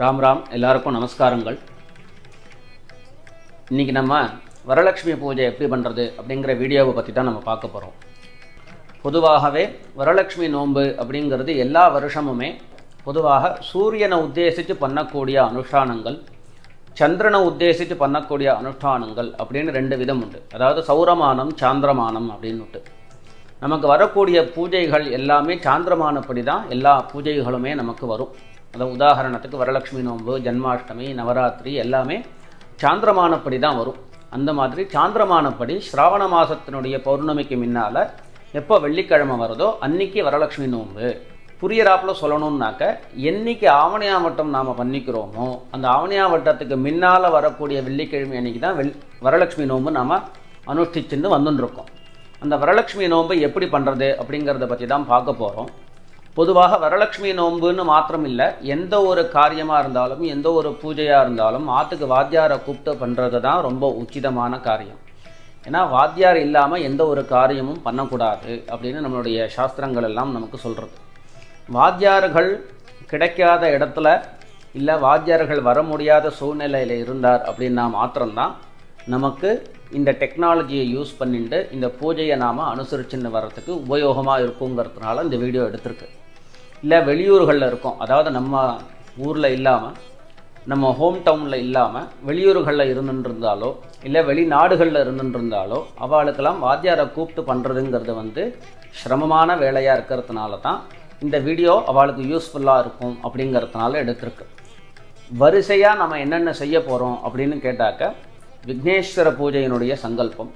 ராம் ராம் எல்லாருக்கும் நமஸ்காரங்கள். இன்றைக்கி நம்ம வரலட்சுமி பூஜை எப்படி பண்ணுறது அப்படிங்கிற வீடியோவை பற்றி தான் நம்ம பார்க்க போகிறோம். பொதுவாகவே வரலட்சுமி நோன்பு அப்படிங்கிறது எல்லா வருஷமுமே பொதுவாக சூரியனை உத்தேசித்து பண்ணக்கூடிய அனுஷ்டானங்கள், சந்திரனை உத்தேசித்து பண்ணக்கூடிய அனுஷ்டானங்கள் அப்படின்னு ரெண்டு விதம் உண்டு. அதாவது சௌரமானம் சாந்திரமானம் அப்படின்னுட்டு நமக்கு வரக்கூடிய பூஜைகள் எல்லாமே சாந்திரமானப்படி தான் எல்லா பூஜைகளுமே நமக்கு வரும். அதாவது உதாரணத்துக்கு வரலட்சுமி நோன்பு, ஜன்மாஷ்டமி, நவராத்திரி எல்லாமே சாந்திரமானப்படி தான் வரும். அந்த மாதிரி சாந்திரமானப்படி ஸ்ராவண மாதத்தினுடைய பௌர்ணமிக்கு முன்னால் எப்போ வெள்ளிக்கிழமை வருதோ அன்றைக்கி வரலட்சுமி நோன்பு. புரியறாப்பில் சொல்லணும்னாக்க, என்னைக்கு ஆவணியாவட்டம் நாம் பண்ணிக்கிறோமோ அந்த ஆவணியாவட்டத்துக்கு முன்னால் வரக்கூடிய வெள்ளிக்கிழமை அன்றைக்கி தான் வரலட்சுமி நோன்பு நாம் அனுஷ்டிச்சுன்னு வந்துட்டுருக்கோம். அந்த வரலட்சுமி நோன்பு எப்படி பண்ணுறது அப்படிங்கிறத பற்றி தான் பார்க்க போகிறோம். பொதுவாக வரலட்சுமி நோன்புன்னு மாத்திரம் இல்லை, எந்த ஒரு காரியமாக இருந்தாலும் எந்த ஒரு பூஜையாக இருந்தாலும் ஆற்றுக்கு வாத்தியாரை கூப்பிட்டு பண்ணுறது தான் ரொம்ப உச்சிதமான காரியம். ஏன்னா வாத்தியார் இல்லாமல் எந்த ஒரு காரியமும் பண்ணக்கூடாது அப்படின்னு நம்மளுடைய சாஸ்திரங்கள் எல்லாம் நமக்கு சொல்கிறது. வாத்தியார்கள் கிடைக்காத இடத்துல இல்லை வாத்தியார்கள் வர முடியாத சூழ்நிலையில் இருந்தார் அப்படின்னா மாத்திரம்தான் நமக்கு இந்த டெக்னாலஜியை யூஸ் பண்ணிட்டு இந்த பூஜையை நாம் அனுசரிச்சுன்னு வர்றதுக்கு உபயோகமாக இருக்குங்கிறதுனால இந்த வீடியோ எடுத்திருக்கு. இல்லை வெளியூர்களில் இருக்கோம், அதாவது நம்ம ஊரில் இல்லாமல் நம்ம ஹோம் டவுனில் இல்லாமல் வெளியூர்களில் இருந்துருந்தாலோ இல்லை வெளிநாடுகளில் இருந்துருந்தாலோ அவளுக்கெல்லாம் வாத்தியாரை கூப்பிட்டு பண்ணுறதுங்கிறது சிரமமான வேலையாக இருக்கிறதுனால தான் இந்த வீடியோ அவளுக்கு யூஸ்ஃபுல்லாக இருக்கும் அப்படிங்கிறதுனால எடுத்திருக்கு. வரிசையாக நம்ம என்னென்ன செய்ய போகிறோம் அப்படின்னு கேட்டாக்க, விக்னேஸ்வர பூஜையினுடைய சங்கல்பம்,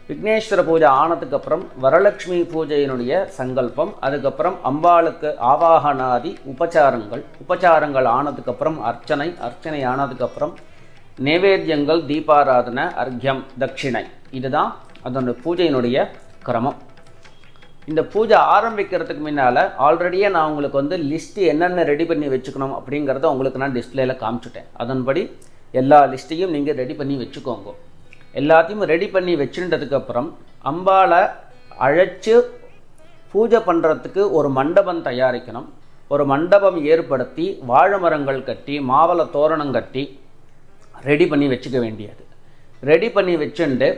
விக்னேஸ்வர பூஜை ஆனதுக்கப்புறம் வரலட்சுமி பூஜையினுடைய சங்கல்பம், அதுக்கப்புறம் அம்பாளுக்கு ஆவாகனாதி உபச்சாரங்கள் ஆனதுக்கப்புறம் அர்ச்சனை ஆனதுக்கப்புறம் நைவேத்தியங்கள், தீபாராதனை, அர்க்யம், தட்சிணை. இதுதான் அதனுடைய பூஜையினுடைய கிரமம். இந்த பூஜை ஆரம்பிக்கிறதுக்கு முன்னால் ஆல்ரெடியே நான் உங்களுக்கு லிஸ்ட்டு என்னென்ன ரெடி பண்ணி வச்சுக்கணும் அப்படிங்கிறத உங்களுக்கு நான் டிஸ்பிளேயில் காமிச்சிட்டேன். அதன்படி எல்லா லிஸ்ட்டையும் நீங்கள் ரெடி பண்ணி வச்சுக்கோங்க. எல்லாத்தையும் ரெடி பண்ணி வச்சுட்டதுக்கப்புறம் அம்பாளை அழைச்சி பூஜை பண்ணுறதுக்கு ஒரு மண்டபம் தயாரிக்கணும். ஒரு மண்டபம் ஏற்படுத்தி வாழை மரங்கள் கட்டி மாவள தோரணம் கட்டி ரெடி பண்ணி வச்சுக்க வேண்டியது. ரெடி பண்ணி வச்சுட்டு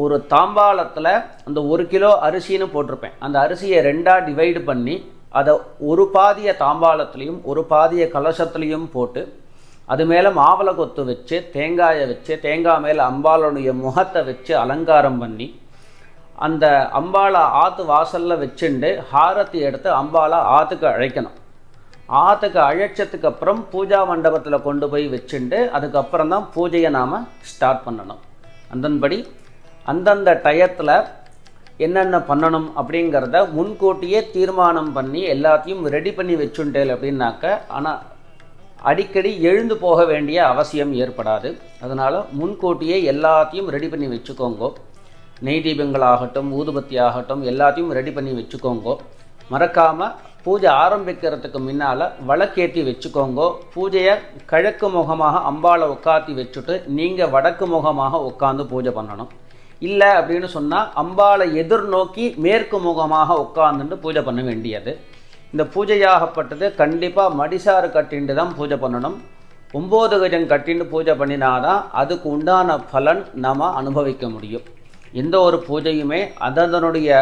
ஒரு தாம்பாளத்தில் அந்த 1 கிலோ அரிசின்னு போட்டிருப்பேன். அந்த அரிசியை 2ஆக டிவைடு பண்ணி அதை ஒரு பாதிய தாம்பாளத்துலேயும் ஒரு பாதிய கலசத்துலேயும் போட்டு அது மேலே மாவளை கொத்து வச்சு தேங்காயை வச்சு தேங்காய் மேலே அம்பாளுடைய முகத்தை வச்சு அலங்காரம் பண்ணி அந்த அம்பாளை ஆற்று வாசலில் வச்சுண்டு ஹாரத்தி எடுத்து அம்பாளை ஆற்றுக்கு அழைக்கணும். ஆற்றுக்கு அழைச்சதுக்கு அப்புறம் பூஜா மண்டபத்தில் கொண்டு போய் வச்சுண்டு அதுக்கப்புறம் தான் பூஜையை நாம் ஸ்டார்ட் பண்ணணும். அதன்படி அந்தந்த டயத்தில் என்னென்ன பண்ணணும் அப்படிங்கிறத முன்கூட்டியே தீர்மானம் பண்ணி எல்லாத்தையும் ரெடி பண்ணி வச்சுட்டேன் அப்படின்னாக்க, ஆனால் அடிக்கடி எழுந்து போக வேண்டிய அவசியம் ஏற்படாது. அதனால் முன்கூட்டியே எல்லாத்தையும் ரெடி பண்ணி வச்சுக்கோங்க. நெய் தீபங்களாகட்டும் ஊதுபத்தி ஆகட்டும் எல்லாத்தையும் ரெடி பண்ணி வச்சுக்கோங்க. மறக்காமல் பூஜை ஆரம்பிக்கிறதுக்கு முன்னால் விளக்கேற்றி வச்சுக்கோங்க. பூஜையை கிழக்கு முகமாக அம்பாளை உட்காத்தி வச்சுட்டு நீங்கள் வடக்கு முகமாக உட்காந்து பூஜை பண்ணணும். இல்லை அப்படின்னு சொன்னால் அம்பாளை எதிர்நோக்கி மேற்கு முகமாக உட்காந்துட்டு பூஜை பண்ண வேண்டியது. இந்த பூஜையாகப்பட்டது கண்டிப்பாக மடிசாறு கட்டிண்டு தான் பூஜை பண்ணணும். 9 கஜம் கட்டின்னு பூஜை பண்ணினாதான் அதுக்கு உண்டான பலன் நாம் அனுபவிக்க முடியும். எந்த ஒரு பூஜையுமே அதனுடைய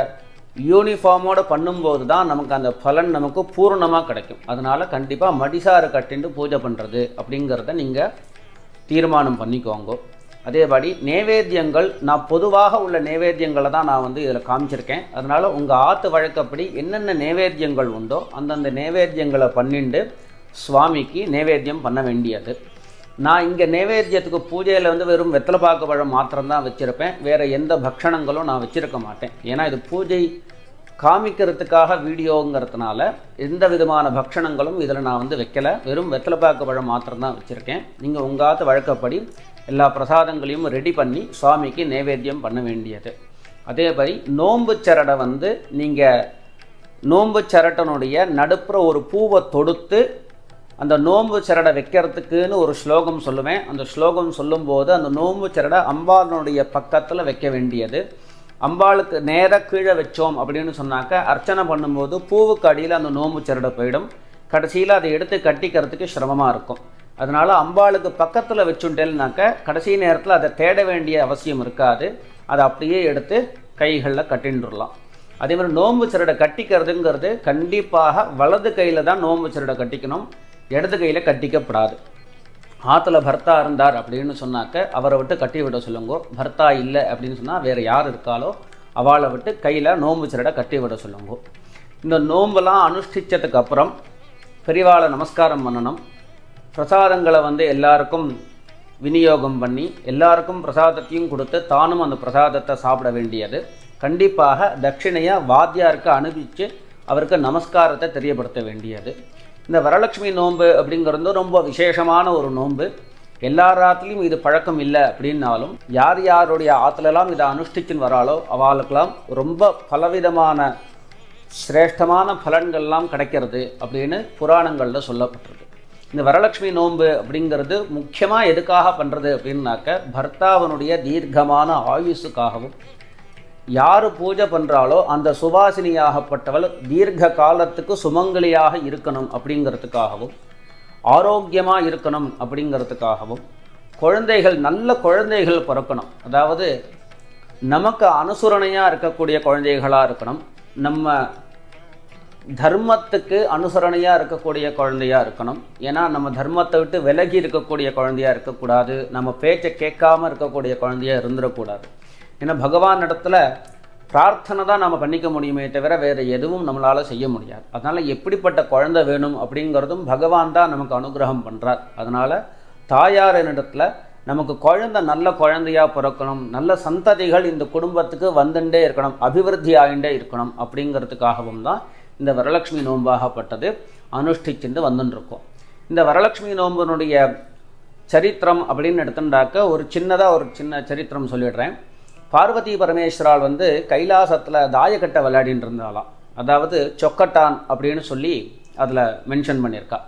யூனிஃபார்மோடு பண்ணும்போது தான் நமக்கு அந்த பலன் நமக்கு பூர்ணமாக கிடைக்கும். அதனால் கண்டிப்பாக மடிசாறு கட்டிண்டு பூஜை பண்ணுறது அப்படிங்கிறத நீங்கள் தீர்மானம் பண்ணிக்கோங்க. அதேபடி நைவேத்தியங்கள், நான் பொதுவாக உள்ள நைவேத்தியங்களை தான் நான் இதில் காமிச்சிருக்கேன். அதனால் உங்கள் ஆற்று வழக்கப்படி என்னென்ன நைவேத்தியங்கள் உண்டோ அந்தந்த நைவேத்தியங்களை பண்ணிட்டு சுவாமிக்கு நைவேத்தியம் பண்ண வேண்டியது. நான் இங்கே நைவேத்தியத்துக்கு பூஜையில் வெறும் வெத்தலைப்பாக்கு பழம் மாத்திரம்தான் வச்சுருப்பேன். வேறு எந்த பக்ஷணங்களும் நான் வச்சுருக்க மாட்டேன். ஏன்னா இது பூஜை காமிக்கிறதுக்காக வீடியோங்கிறதுனால எந்த விதமான பக்ஷணங்களும் இதில் நான் வைக்கலை. வெறும் வெத்தலைப்பாக்கு பழம் மாத்திரம்தான் வச்சுருக்கேன். நீங்கள் உங்கள் ஆற்று வழக்கப்படி எல்லா பிரசாதங்களையும் ரெடி பண்ணி சுவாமிக்கு நைவேத்தியம் பண்ண வேண்டியது. அதேபடி நோன்பு சரடை நீங்கள் நோன்பு சரட்டனுடைய நடுப்புற ஒரு பூவை தொடுத்து அந்த நோன்பு சரடை வைக்கிறதுக்குன்னு ஒரு ஸ்லோகம் சொல்லுவேன். அந்த ஸ்லோகம் சொல்லும்போது அந்த நோன்பு சரடை அம்பாளுடைய பக்கத்தில் வைக்க வேண்டியது. அம்பாளுக்கு நேராக கீழே வச்சோம் அப்படின்னு சொன்னாக்க அர்ச்சனை பண்ணும்போது பூவுக்கு அடியில் அந்த நோன்பு சரடை போயிடும். கடைசியில் அதை எடுத்து கட்டிக்கிறதுக்கு சிரமமாக இருக்கும். அதனால் அம்பாளுக்கு பக்கத்தில் வச்சுட்டேன்னாக்க கடைசி நேரத்தில் அதை தேட வேண்டிய அவசியம் இருக்காது. அதை அப்படியே எடுத்து கைகளில் கட்டின்றுடலாம். அதே மாதிரி நோன்பு சரடை கட்டிக்கிறதுங்கிறது கண்டிப்பாக வலது கையில் தான் நோன்பு சரடை கட்டிக்கணும், இடது கையில் கட்டிக்கப்படாது. ஆற்றுல பர்த்தா இருந்தார் அப்படின்னு சொன்னாக்க அவரை விட்டு கட்டி விட சொல்லுங்கோ. பர்த்தா இல்லை அப்படின்னு சொன்னால் வேறு யார் இருக்காலோ அவளை விட்டு கையில் நோன்பு சரடை கட்டி விட சொல்லுங்கோ. இந்த நோன்பெல்லாம் அனுஷ்டித்ததுக்கு அப்புறம் பெரியவாளை நமஸ்காரம் பண்ணணும். பிரசாதங்களை எல்லாருக்கும் விநியோகம் பண்ணி எல்லாருக்கும் பிரசாதத்தையும் கொடுத்து தானும் அந்த பிரசாதத்தை சாப்பிட வேண்டியது. கண்டிப்பாக தட்சிணையாக வாத்தியாருக்கு அனுப்பிச்சு அவருக்கு நமஸ்காரத்தை தெரியப்படுத்த வேண்டியது. இந்த வரலட்சுமி நோன்பு அப்படிங்கிறது ரொம்ப விசேஷமான ஒரு நோன்பு. எல்லார் ஆற்றுலையும் இது பழக்கம் இல்லை அப்படின்னாலும் யார் யாருடைய ஆற்றுலலாம் இதை அனுஷ்டிச்சுன்னு வராளோ அவளுக்கெல்லாம் ரொம்ப பலவிதமான சிரேஷ்டமான பலன்கள்லாம் கிடைக்கிறது அப்படின்னு புராணங்களில் சொல்லப்பட்டிருக்கு. இந்த வரலட்சுமி நோன்பு அப்படிங்கிறது முக்கியமாக எதுக்காக பண்ணுறது அப்படின்னாக்க பர்த்தாவனுடைய தீர்க்கமான ஆயுசுக்காகவும், யார் பூஜை பண்ணுறாலோ அந்த சுவாசினியாகப்பட்டவள் தீர்க்க காலத்துக்கு சுமங்கலியாக இருக்கணும் அப்படிங்கிறதுக்காகவும், ஆரோக்கியமாக இருக்கணும் அப்படிங்கிறதுக்காகவும், குழந்தைகள் நல்ல குழந்தைகள் பிறக்கணும், அதாவது நமக்கு அனுசரணையாக இருக்கக்கூடிய குழந்தைகளாக இருக்கணும், நம்ம தர்மத்துக்கு அனுசரணையாக இருக்கக்கூடிய குழந்தையாக இருக்கணும். ஏன்னா நம்ம தர்மத்தை விட்டு விலகி இருக்கக்கூடிய குழந்தையாக இருக்கக்கூடாது, நம்ம பேச்சை கேட்காமல் இருக்கக்கூடிய குழந்தையாக இருந்துடக்கூடாது. ஏன்னா பகவான் இடத்துல பிரார்த்தனை தான் நம்ம பண்ணிக்க முடியுமே தவிர வேறு எதுவும் நம்மளால் செய்ய முடியாது. அதனால் எப்படிப்பட்ட குழந்தை வேணும் அப்படிங்கிறதும் பகவான் தான் நமக்கு அனுகிரகம் பண்ணுறார். அதனால் தாயாரின் இடத்துல நமக்கு குழந்தை நல்ல குழந்தையாக பிறக்கணும், நல்ல சந்ததிகள் இந்த குடும்பத்துக்கு வந்துட்டே இருக்கணும், அபிவிருத்தி ஆகிண்டே இருக்கணும் அப்படிங்கிறதுக்காகவும் தான் இந்த வரலட்சுமி நோன்பாகப்பட்டது அனுஷ்டிச்சுட்டு வந்துட்டுருக்கோம். இந்த வரலட்சுமி நோம்பினுடைய சரித்திரம் அப்படின்னு எடுத்துட்டாக்க ஒரு சின்ன சரித்திரம் சொல்லிடுறேன். பார்வதி பரமேஸ்வரால் கைலாசத்தில் தாயக்கட்டை விளையாடின்னு இருந்தாலாம். அதாவது சொக்கட்டான் அப்படின்னு சொல்லி அதில் மென்ஷன் பண்ணியிருக்கா.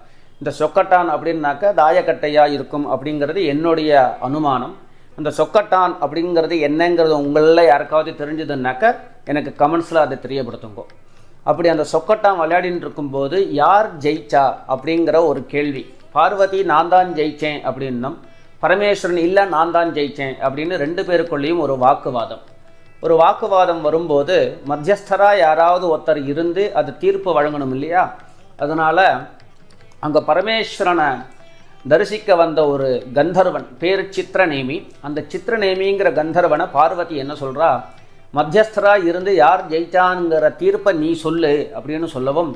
இந்த சொக்கட்டான் அப்படின்னாக்க தாயக்கட்டையாக இருக்கும் அப்படிங்கிறது என்னுடைய அனுமானம். அந்த சொக்கட்டான் அப்படிங்கிறது என்னங்கிறது உங்களில் யாருக்காவது தெரிஞ்சதுன்னாக்க எனக்கு கமெண்ட்ஸில் அதை தெரியப்படுத்துங்கோ. அப்படி அந்த சொக்கட்டான் விளையாடின்னு இருக்கும்போது யார் ஜெயிச்சா அப்படிங்கிற ஒரு கேள்வி. பார்வதி நான் தான் ஜெயித்தேன் அப்படின்னும், பரமேஸ்வரன் இல்லை நான் தான் ஜெயித்தேன் அப்படின்னு ரெண்டு பேருக்குள்ளேயும் ஒரு வாக்குவாதம் வரும்போது மத்தியஸ்தராக யாராவது ஒருத்தர் இருந்து அது தீர்ப்பு வழங்கணும் இல்லையா. அதனால் அங்கே பரமேஸ்வரனை தரிசிக்க வந்த ஒரு கந்தர்வன் பேர் சித்திரநேமி. அந்த சித்திரநேமிங்கிற கந்தர்வனை பார்வதி என்ன சொல்கிறா, மத்தியஸ்தராக இருந்து யார் ஜெயிச்சானுங்கிற தீர்ப்பை நீ சொல்லு அப்படின்னு சொல்லவும்,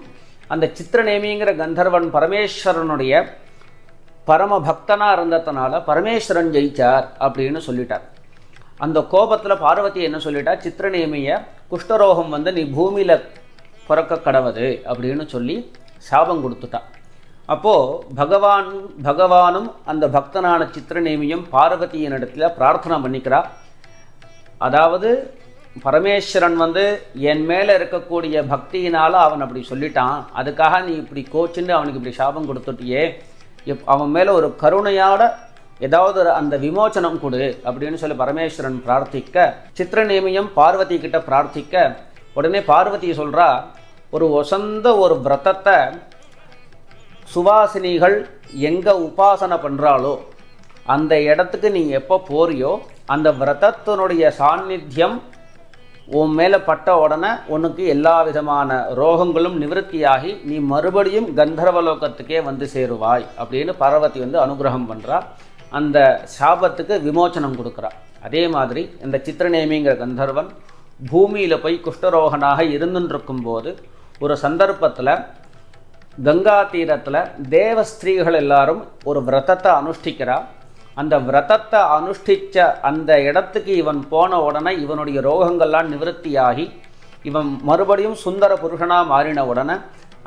அந்த சித்திரநேமிங்கிற கந்தர்வன் பரமேஸ்வரனுடைய பரம பக்தனாக இருந்ததுனால பரமேஸ்வரன் ஜெயிச்சார் அப்படின்னு சொல்லிட்டார். அந்த கோபத்தில் பார்வதி என்ன சொல்லிட்டா, சித்திரநேமியை குஷ்டரோகம் நீ பூமியில் பிறக்க கடவுது அப்படின்னு சொல்லி சாபம் கொடுத்துட்டா. அப்போது பகவானும் அந்த பக்தனான சித்திரநேமியும் பார்வதியின் இடத்துல பிரார்த்தனை பண்ணிக்கிறா. அதாவது பரமேஸ்வரன் என் மேலே இருக்கக்கூடிய பக்தியினால் அவன் அப்படி சொல்லிட்டான், அதுக்காக நீ இப்படி கோச்சுன்னு அவனுக்கு இப்படி சாபம் கொடுத்துட்டியே, அவன் மேலே ஒரு கருணையோட ஏதாவது அந்த விமோச்சனம் கொடு அப்படின்னு சொல்லி பரமேஸ்வரன் பிரார்த்திக்க, சித்திரநேமியும் பார்வதி கிட்ட பிரார்த்திக்க, உடனே பார்வதி சொல்கிறா, ஒரு விரதத்தை சுவாசினிகள் எங்கே உபாசனை பண்ணுறாளோ அந்த இடத்துக்கு நீ எப்போ போறியோ அந்த விரதத்தினுடைய சாநித்தியம் உன் மேலே பட்ட உடனே உனக்கு எல்லா விதமான ரோகங்களும் நிவர்த்தியாகி நீ மறுபடியும் கந்தர்வலோகத்துக்கே சேருவாய் அப்படின்னு பார்வதி அனுகிரகம் பண்ணுறா. அந்த சாபத்துக்கு விமோச்சனம் கொடுக்குறா. அதே மாதிரி இந்த சித்திரநேமிங்கிற கந்தர்வன் பூமியில் போய் குஷ்டரோகனாக இருந்துருக்கும்போது ஒரு சந்தர்ப்பத்தில் கங்கா தீரத்தில் தேவஸ்திரீகள் எல்லாரும் ஒரு விரதத்தை அனுஷ்டிக்கிறா. அந்த விரதத்தை அனுஷ்டித்த அந்த இடத்துக்கு இவன் போன உடனே இவனுடைய ரோகங்கள்லாம் நிவர்த்தியாகி இவன் மறுபடியும் சுந்தர புருஷனாக மாறின உடனே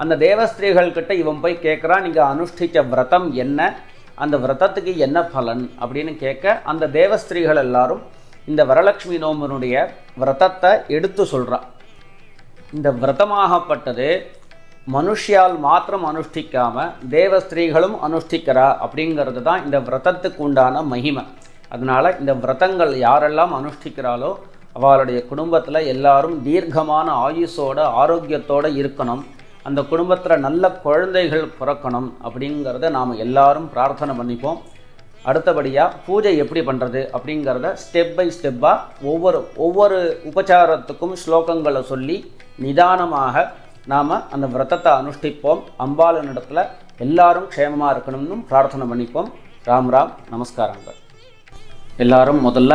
அந்த தேவஸ்திரீகள்கிட்ட இவன் போய் கேட்குறான், நீங்கள் அனுஷ்டித்த விரதம் என்ன, அந்த விரதத்துக்கு என்ன பலன் அப்படின்னு கேட்க, அந்த தேவஸ்திரீகள் எல்லாரும் இந்த வரலட்சுமி நோம்பினுடைய விரதத்தை எடுத்து சொல்கிறான். இந்த விரதமாகப்பட்டது மனுஷியால் மாத்திரம் அனுஷ்டிக்காமல் தேவஸ்திரீகளும் அனுஷ்டிக்கிறா அப்படிங்கிறது தான் இந்த விரதத்துக்கு உண்டான மகிமை. அதனால் இந்த விரதங்கள் யாரெல்லாம் அனுஷ்டிக்கிறாளோ அவளுடைய குடும்பத்தில் எல்லாரும் தீர்க்கமான ஆயுஷோட ஆரோக்கியத்தோடு இருக்கணும், அந்த குடும்பத்தில் நல்ல குழந்தைகள் பிறக்கணும் அப்படிங்கிறத நாம் எல்லாரும் பிரார்த்தனை பண்ணிப்போம். அடுத்தபடியாக பூஜை எப்படி பண்ணுறது அப்படிங்கிறத ஸ்டெப் பை ஸ்டெப்பாக ஒவ்வொரு உபச்சாரத்துக்கும் ஸ்லோகங்களை சொல்லி நிதானமாக நாம் அந்த விரதத்தை அனுஷ்டிப்போம். அம்பாளின் இடத்துல எல்லாரும் க்ஷேமமாக இருக்கணும்னு பிரார்த்தனை பண்ணிப்போம். ராம் ராம், நமஸ்காரங்கள். எல்லாரும் முதல்ல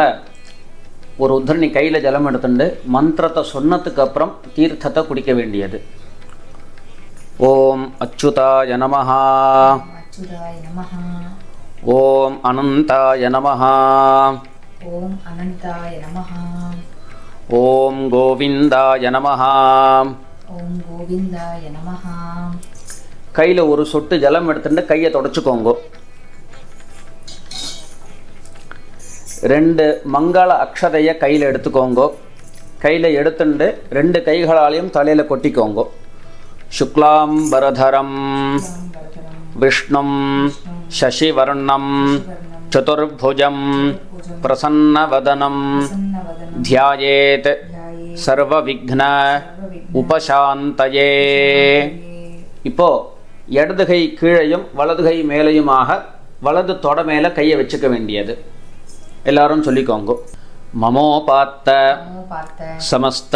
ஒரு உத்தரணி கையில் ஜலம் எடுத்துட்டு மந்திரத்தை சொன்னதுக்கு அப்புறம் தீர்த்தத்தை குடிக்க வேண்டியது. ஓம் அச்சுதாய நமஹ, ஓம் அனந்தாய நமஹ, ஓம் அனந்தாய நமஹ, ஓம் கோவிந்தாய நமஹ, ஓம் கோவிந்தாய நமஹ. கையில் ஒரு சொட்டு ஜலம் எடுத்துட்டு கையை தொடச்சிக்கோங்க. 2 மங்கள அக்ஷதையை கையில் எடுத்துக்கோங்க. கையில் எடுத்துட்டு 2 கைகளாலையும் தலையில் கொட்டிக்கோங்க. சுக்லாம் வரதரம் விஷ்ணும் சசிவர்ணம் சதுர்புஜம் பிரசன்னவதனம் தியாயேத் சர்வவிக்ன உபசாந்தயே. இப்போ இடது கை கீழையும் வலது கை மேலையுமாக வலது தொட மேலே கையை வச்சுக்க வேண்டியது. எல்லாரும் சொல்லிக்கோங்க. மமோபாத்த சமஸ்த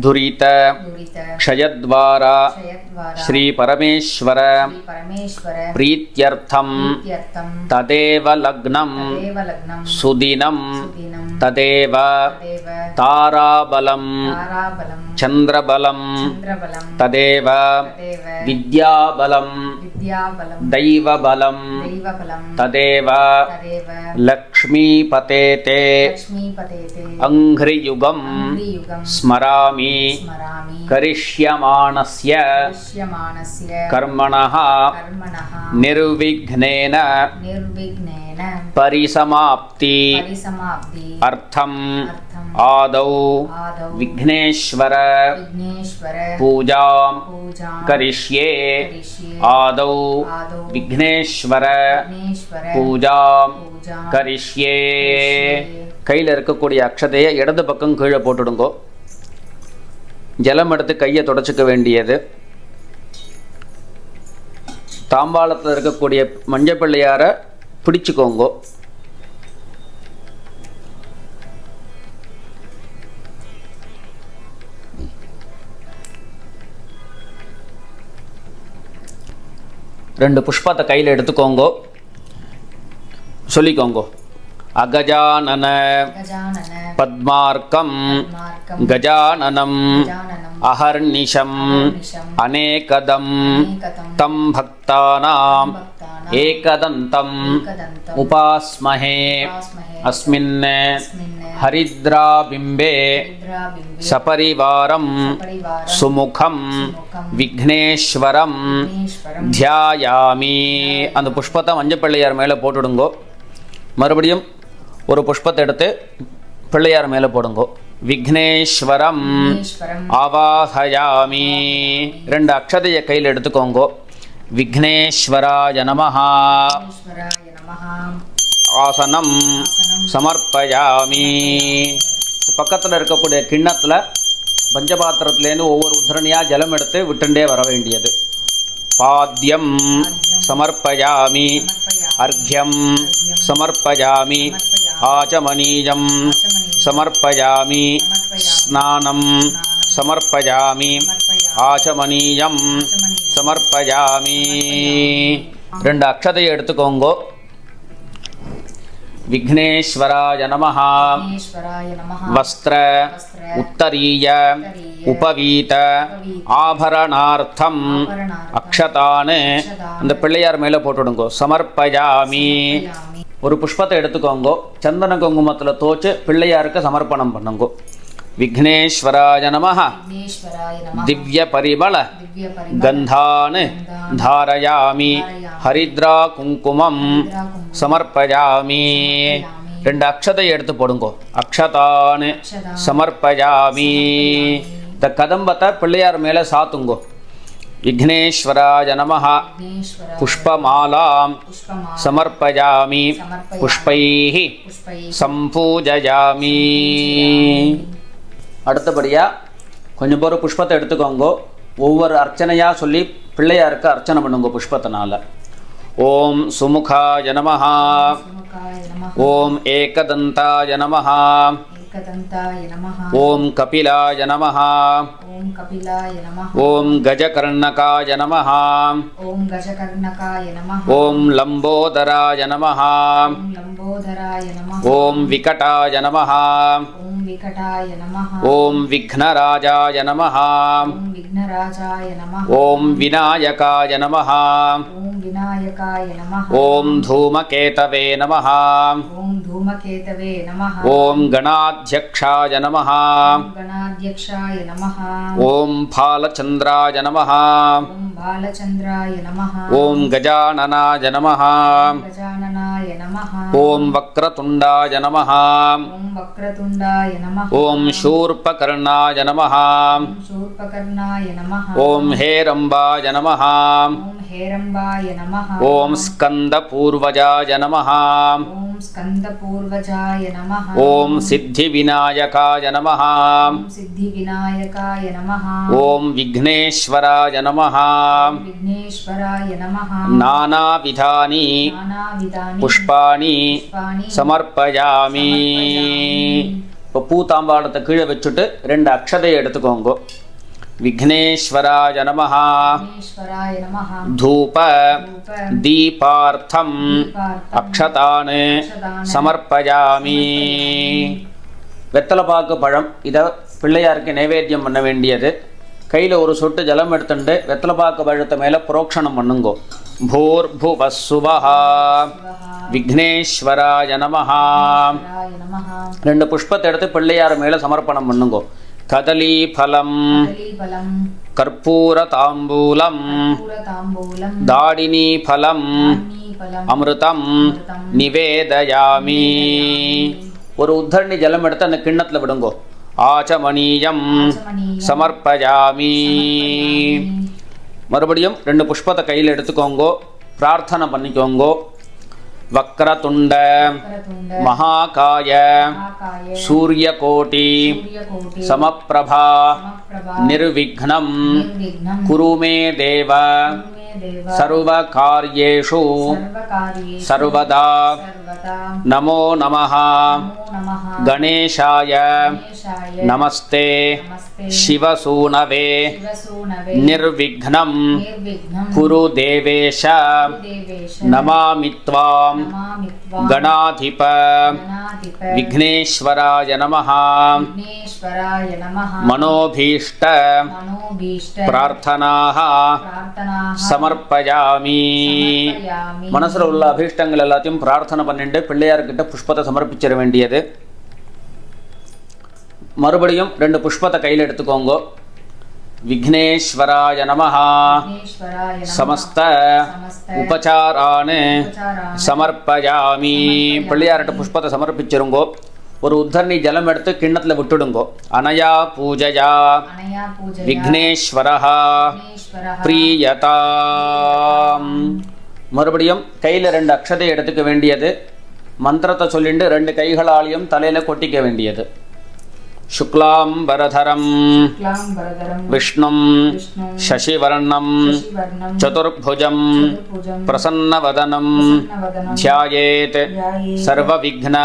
துரித க்ஷயத்வாரா ஸ்ரீ பரமேஸ்வர பிரீத்யர்த்தம் ததேவ லக்னம் சுதினம் ததேவ தாராபலம் சந்திரபலம் ததேவ வித்யாபலம் தெய்வபலம் ததேவ லக்ஷ்மீபதேதே அங்ஹ்ரியுகம் ஸ்மராமி கரிஷ்யமானஸ்ய கர்மணः நிர்விக்னேன பரிசமாப்தி அர்த்தம் ஆதௌ விக்னேஸ்வர பூஜாம் கரிஷ்யே. ஆதௌ விக்னேஸ்வர பூஜாம் கரிஷ்யே. கையில் இருக்கக்கூடிய அக்ஷதையை இடது பக்கம் கீழே போட்டுடுங்கோ. ஜலம் எடுத்து கையை தொடச்சிக்க வேண்டியது. தாம்பாளத்தில் இருக்கக்கூடிய மஞ்சள் பிள்ளையாரை பிடிச்சுக்கோங்கோ. ரெண்டு புஷ்பத்தை கையில் எடுத்துக்கோங்கோ. சொல்லிக்கோங்கோ. அகஜானன பத்மார்க்கம் கஜானனம் அஹர்நிஷம் அநேகதம் தம் பக்தானாம் ஏகதந்தம் உபாஸ்மஹே அஸ்மின் ஹரித்ராபிம்பே சபரிவாரம் சுமுகம் விக்னேஸ்வரம் தியாயாமி. அந்த புஷ்பத்தை மஞ்சள் பிள்ளையார் மேலே போட்டுடுங்கோ. மறுபடியும் ஒரு புஷ்பத்தை எடுத்து பிள்ளையார் மேலே போடுங்கோ. விக்னேஸ்வரம் ஆவாஹயாமி. 2 அக்ஷதையை கையில் எடுத்துக்கோங்கோ. விக்னேஸ்வராய நமஹ. ஆசனம் சமர்ப்பயாமி. பக்கத்தில் இருக்கக்கூடிய கிண்ணத்தில் பஞ்சபாத்திரத்துலேருந்து ஒவ்வொரு உத்தரணியாக ஜலம் எடுத்து விட்டுண்டே வர வேண்டியது. பாத்யம் சமர்ப்பயாமி அர்க்யம் சமர்ப்பயாமி ஆச்சமனீயம் சமர்ப்பயாமி ஸ்நானம் சமர்ப்பயாமி ஆச்சமனீயம் சமர்ப்பயாமி. 2 அக்ஷதையை எடுத்துக்கோங்கோ. விக்னேஸ்வராய நமஹ. வஸ்திர உத்தரீய உபவீத ஆபரணார்த்தம் அக்ஷதான் அந்த பிள்ளையார் மேலே போட்டுடுங்கோ. சமர்ப்பயாமி. ஒரு புஷ்பத்தை எடுத்துக்கோங்கோ. சந்தன குங்குமத்தில் தோச்சு பிள்ளையாருக்கு சமர்ப்பணம் பண்ணுங்கோ. விக்னேஸ்வராய நமஹ. திவ்ய பரிமள கந்தான் தாரயாமி ஹரித்ரா குங்குமம் சமர்ப்பயாமி. 2 அக்ஷதையை எடுத்து போடுங்கோ. அக்ஷதான் சமர்ப்பயாமி. இந்த கதம்பத்தை பிள்ளையார் மேலே சாத்துங்கோ. விக்னேஸ்வராய நமஹ. புஷ்பமாலாம் சமர்ப்பயாமி புஷ்பைஹி சம்பூஜயாமி. அடுத்தபடியாக கொஞ்சம் பேர் புஷ்பத்தை எடுத்துக்கோங்கோ. ஒவ்வொரு அர்ச்சனையாக சொல்லி பிள்ளையாருக்கு அர்ச்சனை பண்ணுங்க புஷ்பத்தினால. ஓம் சுமுகாய நமஹ, ஓம் ஏகதந்தாய நமஹ, ஓம் கபிலாய நமஹ, ஓம் கஜகர்ணகாய நமஹ, ஓம் லம்போதராய நமஹ, ஓம் விகடாய நமஹ, ஓம் விக்னராஜாய நமஹ, ஓம் விநாயகாய நமஹ, ஓம் தூமகேதவே நமஹ, ஓம் கணாத்யக்ஷாய நமஹ, ஓம் பாலச்சந்திராய நமஹ, ஓம் கஜானனாய நமஹ, ஓம் வக்ரதுண்டாய நமஹ, ஓம் शूर्पकर्णाय नमः, ओम हेरंबाय नमः, ओम स्कंदपूर्वजाय नमः, ओम सिद्धिविनायकाय नमः, ओम विघ्नेश्वराय नमः, नानाविधानि पुष्पाणि समर्पयामि. இப்போ பூத்தாம்பாளத்தை கீழே வச்சுட்டு 2 அக்ஷதையை எடுத்துக்கோங்க. விக்னேஸ்வராய நமஹ, தூப தீபார்த்தம் அக்ஷதான் சமர்ப்பயாமி. வெத்தலைப்பாக்கு பழம் இதை பிள்ளையாருக்கு நைவேத்தியம் பண்ண வேண்டியது. கையில் ஒரு சொட்டு ஜலம் எடுத்துட்டு வெத்தலைப்பாக்கு பழத்தை மேலே புரோக்ஷணம் பண்ணுங்கோ. பூர்புவஸ்ஸுவஹ விக்னேஸ்வராய நமஹ. 2 புஷ்பத்தை எடுத்து பிள்ளையார் மேலே சமர்ப்பணம் பண்ணுங்கோ. கதலி பலம், கற்பூர தாம்பூலம், தாடினி பலம், அமிர்தம் நிவேதயாமி. ஒரு உத்தரணி ஜலம் எடுத்து அந்த கிண்ணத்தில் விடுங்கோ. ஆச்சமணியம் சமர்ப்பயாமி. மறுபடியும் 2 புஷ்பத்தை கையில் எடுத்துக்கோங்கோ. பிரார்த்தனை பண்ணிக்கோங்கோ. வக்ரதுண்ட மகாகாய சூரியகோட்டி சமப்பிரபா நிர்விக்னம் குரு மே தேவ சர்வகார்யேஷு சர்வதா. நமோ நமஹ கணேசாய நமஸ்தே சிவசூனவே நிர்விக்னம் குரு தேவேஷ நமாமி த்வாம் கணாதிப விக்னேஸ்வராய நமஹ. மனோபீஷ்ட பிரார்த்தனாஹ சமர்ப்பயாமி. மனசுல உள்ள அபீஷ்டங்கள் எல்லாத்தையும் பிரார்த்தனை பண்ணிட்டு பிள்ளையார்கிட்ட புஷ்பத்தை சமர்ப்பிச்சிட வேண்டியது. மறுபடியும் 2 புஷ்பத்தை கையில் எடுத்துக்கோங்க. விக்னேஸ்வராய நமஹ சமஸ்த உபசாரான் சமர்ப்பயாமி. பிள்ளையார்கிட்ட புஷ்பத்தை சமர்ப்பிச்சிருங்கோ. ஒரு உத்தரணி ஜலம் எடுத்து கிண்ணத்தில் விட்டுடுங்கோ. அனயா பூஜையா விக்னேஸ்வரஹ பிரியதாம். மறுபடியும் கையில் 2 அக்ஷதை எடுத்துக்க வேண்டியது. மந்திரத்தை சொல்லிட்டு 2 கைகளாலையும் தலையில் கொட்டிக்க வேண்டியது. शुक्लांबरधरं विष्णुं शशिवर्णं चतुर्भुजं प्रसन्नवदनं ध्यायेत् सर्वविघ्न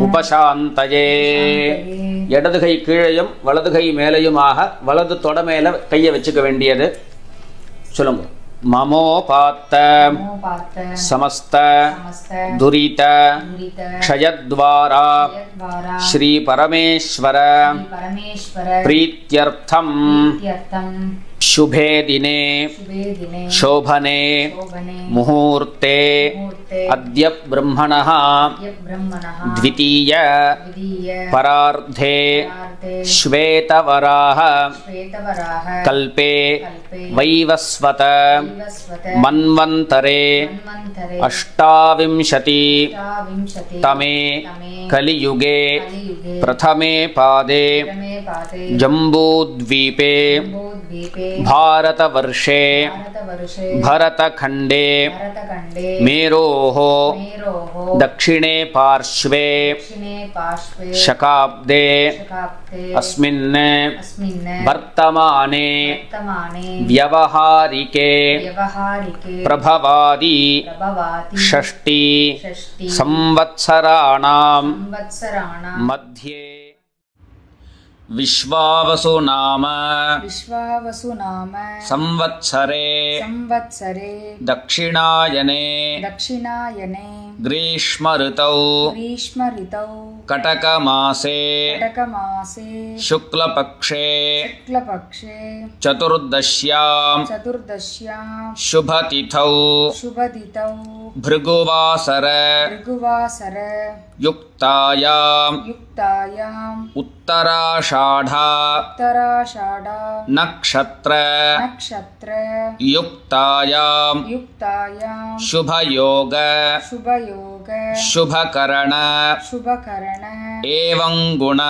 उपशान्तये. இடது கை கீழையும் வலது கை மேலையுமாக வலது தொட மேல கையை வச்சுக்க வேண்டியது. சொல்லுங்க. ममोपात्त समस्त दुरित क्षयद्वारा श्री परमेश्वर प्रीत्यर्थम शुभे दिने शोभने मुहूर्ते अद्य ब्रह्मणः द्वितीय परार्धे श्वेतवराह कल्पे वैवस्वत मन्वन्तरे अष्टाविंशति तमे कलियुगे प्रथमे पादे जम्बूद्वीपे द्वीपे भारतवर्षे भरतखण्डे मेरोः दक्षिणे पार्श्वे शकाब्दे अस्मिन् वर्तमाने व्यवहारिके प्रभवादि षष्टि संवत्सराणां मध्ये विश्वावसु नाम संवत्सरे दक्षिणायने ग्रीष्म ऋतौ कटकमासे शुक्लपक्षे चतुर्दश्यां शुभतिथौ भृगुवासर युक्तायां उत्तराषाढा नक्षत्र युक्तायां शुभयोग शुभकरण एवं गुण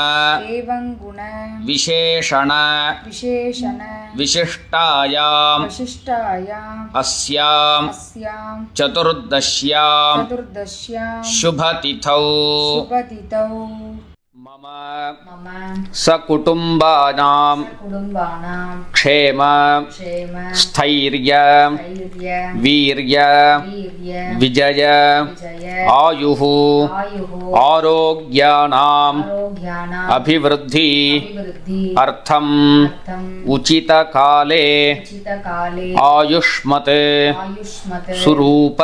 विशेषण विशिष्टायां अस्यां चतुर्दश्यां शुभतिथौ मम सकुटुम्बानां क्षेम स्थैर्य वीर्य विजय आयुः आरोग्यानाम् अभिवृद्धि अर्थम् उचितकाले आयुष्मत् सुरूप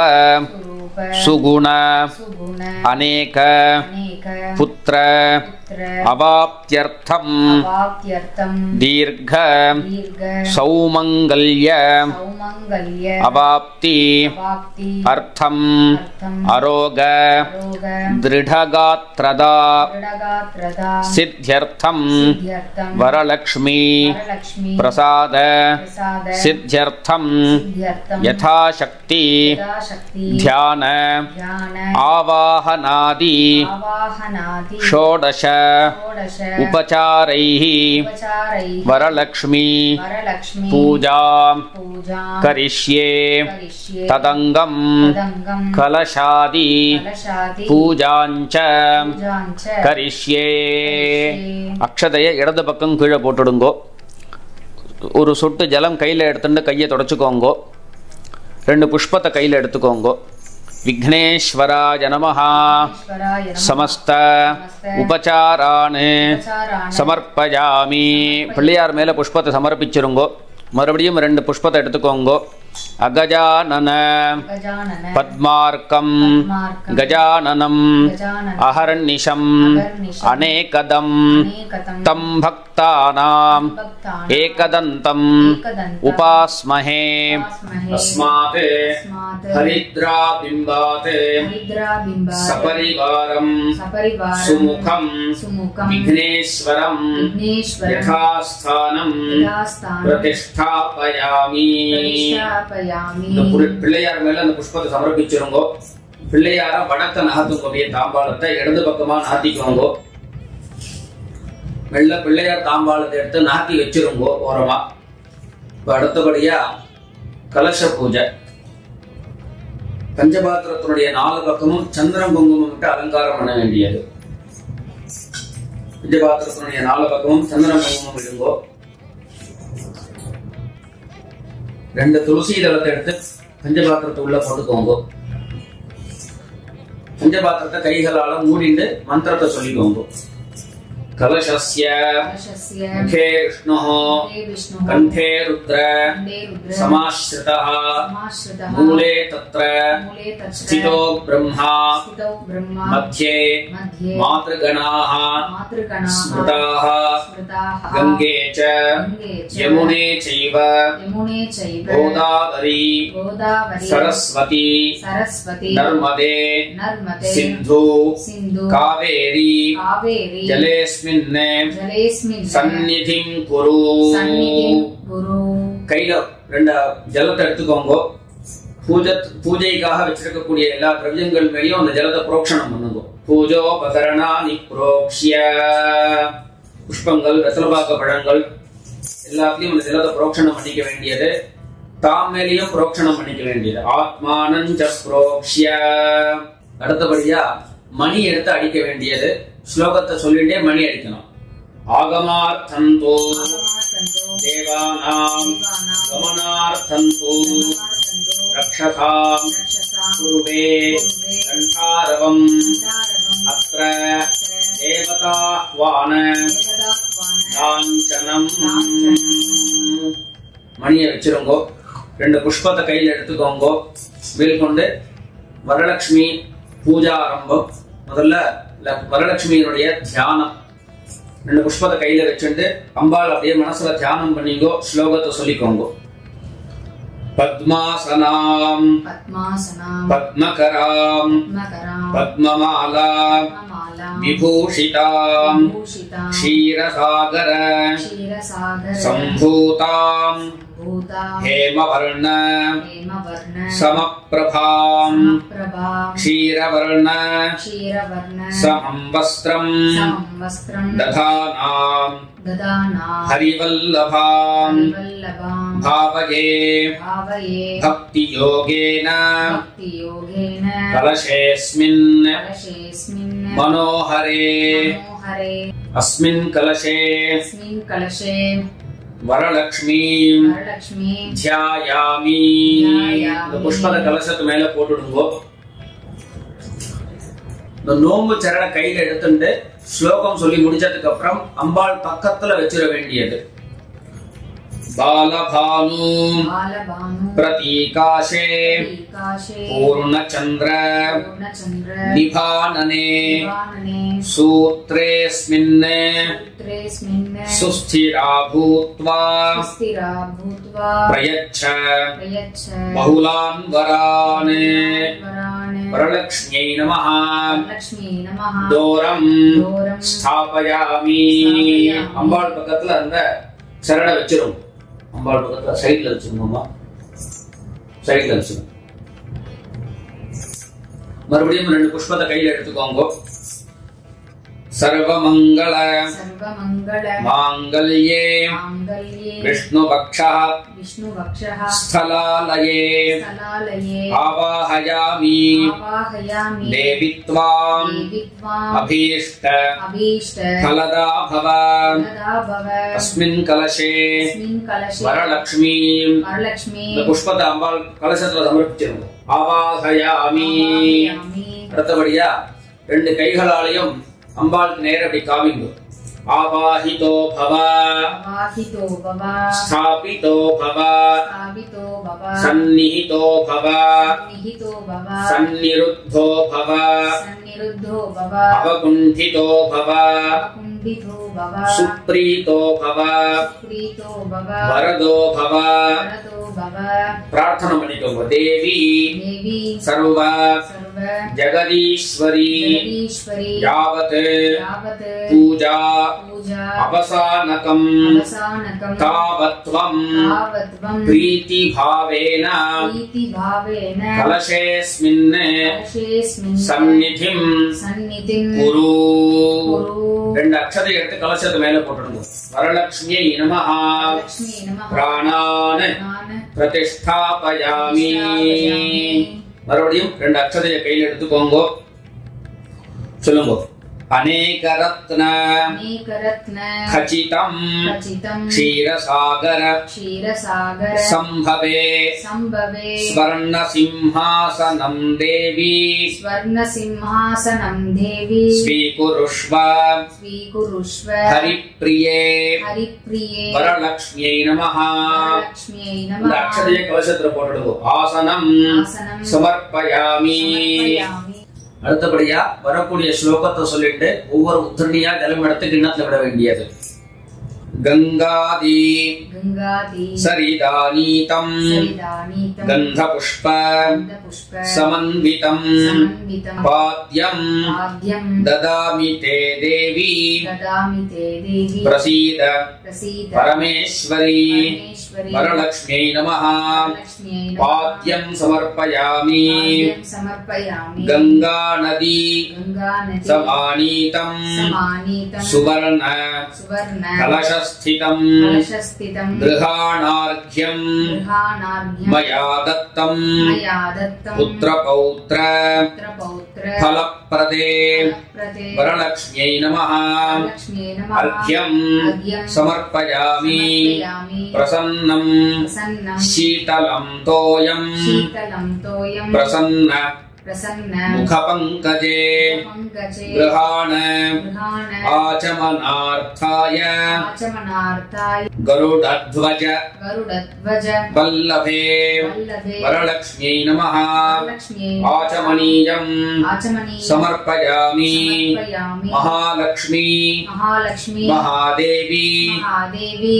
सुगुण अनेक पुत्र अवाप्त्यर्थं दीर्घ सौमंगल्य अवाप्ति अर्थम अरोग दृढ़गात्रदा सिद्ध्यर्थम वरलक्ष्मी प्रसाद सिद्ध्यर्थम यथाशक्ति ध्यान आवाहनादि षोडश उपचारैः वरलक्ष्मी पूजा करिष्ये तदंगम कलशादि पूजांच करिष्ये अक्षतय இடது பக்கம் கீழே போட்டுடுங்கோ ஒரு சொட்டு ஜலம் கையில எடுத்துட்டு கையை தொடச்சுக்கோங்கோ ரெண்டு புஷ்பத்தை கையில எடுத்துக்கோங்கோ विघ्नेश्वराय नमः समस्त उपचारान् समर्पयामि பிள்ளையார் மேல புஷ்பத்தை சமர்ப்பிச்சிருங்கோ மறுபடியும் ரெண்டு புஷ்பத்தை எடுத்துக்கோங்கோ अगजानन पद्मार्कं गजाननं अहर्निशम् अनेकदं तं भक्तानाम् एकदन्तं उपास्महे अस्मात् हरिद्राबिम्बात् सपरिवारं सुमुखं विघ्नेश्वरं यथास्थानं प्रतिष्ठापयामि பிள்ளையார் மேல அந்த புஷ்பத்தை சமர்ப்பிச்சிருங்கோ பிள்ளையார வடக்க நகர்த்துக்கூடிய தாம்பாளத்தை இடது பக்கமா நகர்த்திக்கோங்கோ மெல்ல பிள்ளையார் தாம்பாளத்தை எடுத்து நகர்த்தி வச்சிருங்கோ ஓரமா அடுத்தபடியா கலச பூஜை பஞ்சபாத்திரத்தினுடைய 4 பக்கமும் சந்திரன் குங்குமம் விட்டு அலங்காரம் பண்ண வேண்டியது பஞ்சபாத்திரத்தினுடைய 4 பக்கமும் சந்திரன் குங்குமம் இடுங்கோ ரெண்டு துளசி தளத்தை எடுத்து பஞ்சபாத்திரத்தை உள்ள போட்டுக்கோங்க பஞ்சபாத்திரத்தை கைகளால மூடிட்டு மந்திரத்தை சொல்லிக்கோங்க कलशस्य मुखे विष्णुः कंठे रुद्र समाश्रितः मूले तत्र स्थितो ब्रह्मा मध्ये मातृगणाः स्मृताः गंगे च यमुने चैव गोदावरी सरस्वती नर्मदे सिंधु कावेरी जलेस्मिन् सन्निधिं कुरु கையில ரெண்டு ஜலத்தை எடுத்துக்கோங்க பூஜைக்காக வச்சிருக்கக்கூடிய எல்லா திரவியங்கள் மேலயும் அந்த ஜலத்தை புரோக்ஷணம் பண்ணுங்க பூஜோபகரணானி புரோக்ஷ்ய புஷ்பங்கள் ரசலபாக்க பழங்கள் எல்லாத்தையும் அந்த ஜலத்தை புரோக்ஷணம் பண்ணிக்க வேண்டியது, தாம் மேலேயும் புரோக்ஷணம் பண்ணிக்க வேண்டியது. ஆத்மானஞ்ச புரோக்ஷ்ய. அடுத்தபடியா மணி எடுத்து அடிக்க வேண்டியது. ஸ்லோகத்தை சொல்லிட்டே மணி அடிக்கணும். ஆகமார்த்தந்தோ தேவானாம் கமனார்த்தந்தோ ரக்ஷசாம் குருவே கண்டாரவம் அத்ர தேவதாஹ்வான லாஞ்சனம். மணியை வச்சிருங்கோ. 2 புஷ்பத்தை கையில் எடுத்துக்கோங்கோ. வில் கொண்டு வரலட்சுமி பூஜா ஆரம்பம். முதல்ல வரலட்சுமியினுடைய தியானம். 2 புஷ்பத்தை கையில வச்சுட்டு அம்பாள் அப்படியே மனசுல தியானம் பண்ணிங்கோ. ஸ்லோகத்தை சொல்லிக்கோங்கோ. பத்மாசனாம் பத்மகராம் பத்மமாலாம் விபூஷிதாம் க்ஷீரசாகர சம்பூதாம் हेमवर्ण समप्रभां क्षीरवर्ण समवस्त्रं दधानां हरिवल्लभां भावये भक्तियोगेन कलशेऽस्मिन् मनोहरे अस्मिन् कलशे வரலட்சுமி தியாயாமி. இந்த புஷ்பத கலசத்து மேல போட்டுடுங்கோ. இந்த நோம்பு சரண கையில எடுத்துட்டு ஸ்லோகம் சொல்லி முடிச்சதுக்கு அப்புறம் அம்பாள் பக்கத்துல வச்சிட வேண்டியது. பாலபானு பிரதீகாஷே பூர்ணச்சந்திர நிபானனே சூத்ரேஸ்மின் சுஸ்திரா பூத்வா பிரயச்ச பஹுலான் வரான். வரலக்ஷ்மியை நமஹ தோரம் ஸ்தாபயாமி. அம்பாள் பக்கத்துல அந்த சரண வச்சிரும். அம்பாள் பக்கத்துல சைட்ல வச்சிருந்தோமா, சைட்ல வச்சிரும். மறுபடியும் 2 புஷ்பத்தை கையில எடுத்துக்கோங்க. सर्वमंगल मांगल्ये विष्णुभक्षः स्थलालये आवाहयामि देवी त्वाम् अभीष्ट फलदा भव अस्मिन् कलशे वरलक्ष्मी पुष्पत अम्बाल कलशत्तुल समर्पिच्चिरुक्कोम आवाहयामि அடுத்தபடியா 2 கைகளாலையும் அம்பாளுக்கு நேரடி காமிங்கோ. ஆவாஹிதோ பவ ஸ்தாபிதோ பவ சந்நிஹிதோ பவ சந்நிருத்தோ பவ அவகுண்டிதோ பவ சுப்ரீதோ பவ வரதோ பவ. प्रार्थना பண்ணிக்கோங்க. தேவி சர்வ ஜெகதீஸ்வரி யாவத் பூஜா அவசானகம் தாவத்வம் பிரீதி பாவேன கலசேஸ்மின் சந்நிதிம் குரு. 2 அக்ஷதை எடுத்து கலசத்து மேல போட்டுடுங்க. வரலக்ஷ்மியை நமஹ பிராணான் பிரதிஷ்டாபயாமி. மறுபடியும் 2 அக்ஷதையை கையில் எடுத்துக்கோங்க. சொல்லுங்க. अनेक रत्न खचितम् क्षीरसागर संभवे स्वर्ण सिंहासनं देवी स्वीकुरुष्व हरिप्रिये वरलक्ष्म्यै नमः. अक्षरय कलशत्र पोट्टुडुगो. आसनं समर्पयामि. அடுத்தபடியா வரக்கூடிய ஸ்லோகத்தை சொல்லிட்டு ஒவ்வொரு உத்தரணியா ஜலம் எடுத்து கிண்ணத்துல விட வேண்டியது. கங்காதி சரிதானீதம் கந்த புஷ்ப சமன்விதம் பாத்யம் ததாமி தே தேவி பிரசீத பரமேஸ்வரி வரலக்ஷ்மியை நமஹ. பாத்யம் சமர்ப்பயாமி. கங்கா நதி சமானீதம் சுவர்ண கலச कलशस्थितं गृहाणार्घ्यं मया दत्तं पुत्रपौत्र फलप्रदे वरलक्ष्म्यै नमः। अर्घ्यं समर्पयामि प्रसन्नं शीतलं तोयं प्रसन्न मुखपङ्कजे गृहाण आचमनार्थाय गरुडध्वज वल्लभे वरलक्ष्म्यै नमः। आचमनीयं समर्पयामि महालक्ष्मी महादेवी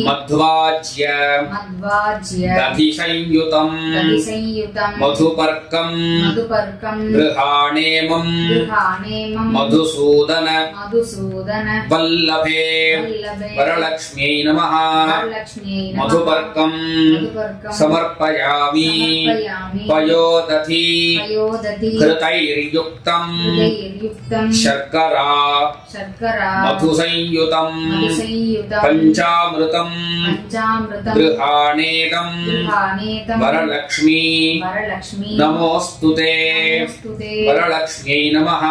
मध्वाज्य दधिसंयुतं मधुपर्कं गृहाणेमं मधुसूदन वल्लभे वरलक्ष्म्यै नमः। मधुपर्कं समर्पयामि पयोदधि घृतैर्युक्तं शर्करा मधुसंयुतं पञ्चामृतं गृहाणेदं वरलक्ष्मी नमोऽस्तुते वरलक्ष्म्यै नमः।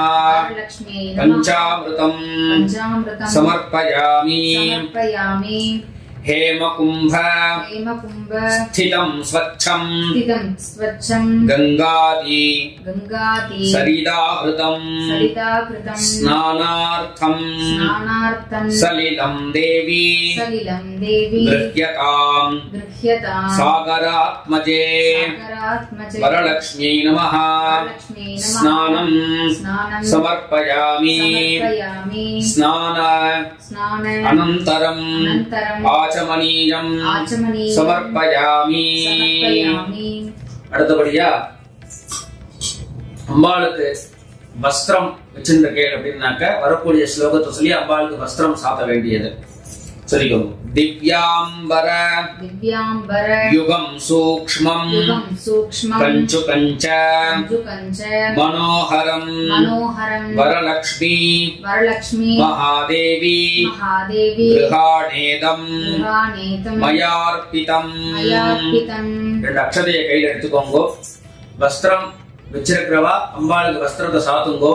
पञ्चामृतं समर्पयामि हेमकुंभ स्थितं स्वच्छं गंगादि सरिदाहृतं स्नानार्थं सलिलं देवी गृह्यतां सागरात्मजे वरलक्ष्म्यै नमः। स्नानं समर्पयामि स्नान अनन्तरं आचमनीयं समर्पयामि। அடுத்தபடியா அம்பாளுக்கு வஸ்திரம் வச்சிருக்கேன் அப்படின்னாக்க வரக்கூடிய ஸ்லோகத்தை சொல்லி அம்பாளுக்கு வஸ்திரம் சாத்த வேண்டியது சொல்லிக்கோங்க. திவ்யாம்பர யுகம் சூக்ஷ்மம் கஞ்சுகஞ்ச மனோஹரம் வரலக்ஷ்மி மகாதேவி கிருஹாணேதம் மயார்ப்பிதம். ரெண்டு அக்ஷதையை கையில் எடுத்துக்கோங்க. வஸ்திரம் வச்சிருக்கிறவா அம்பாளுக்கு வஸ்திரத்தை சாத்துங்கோ.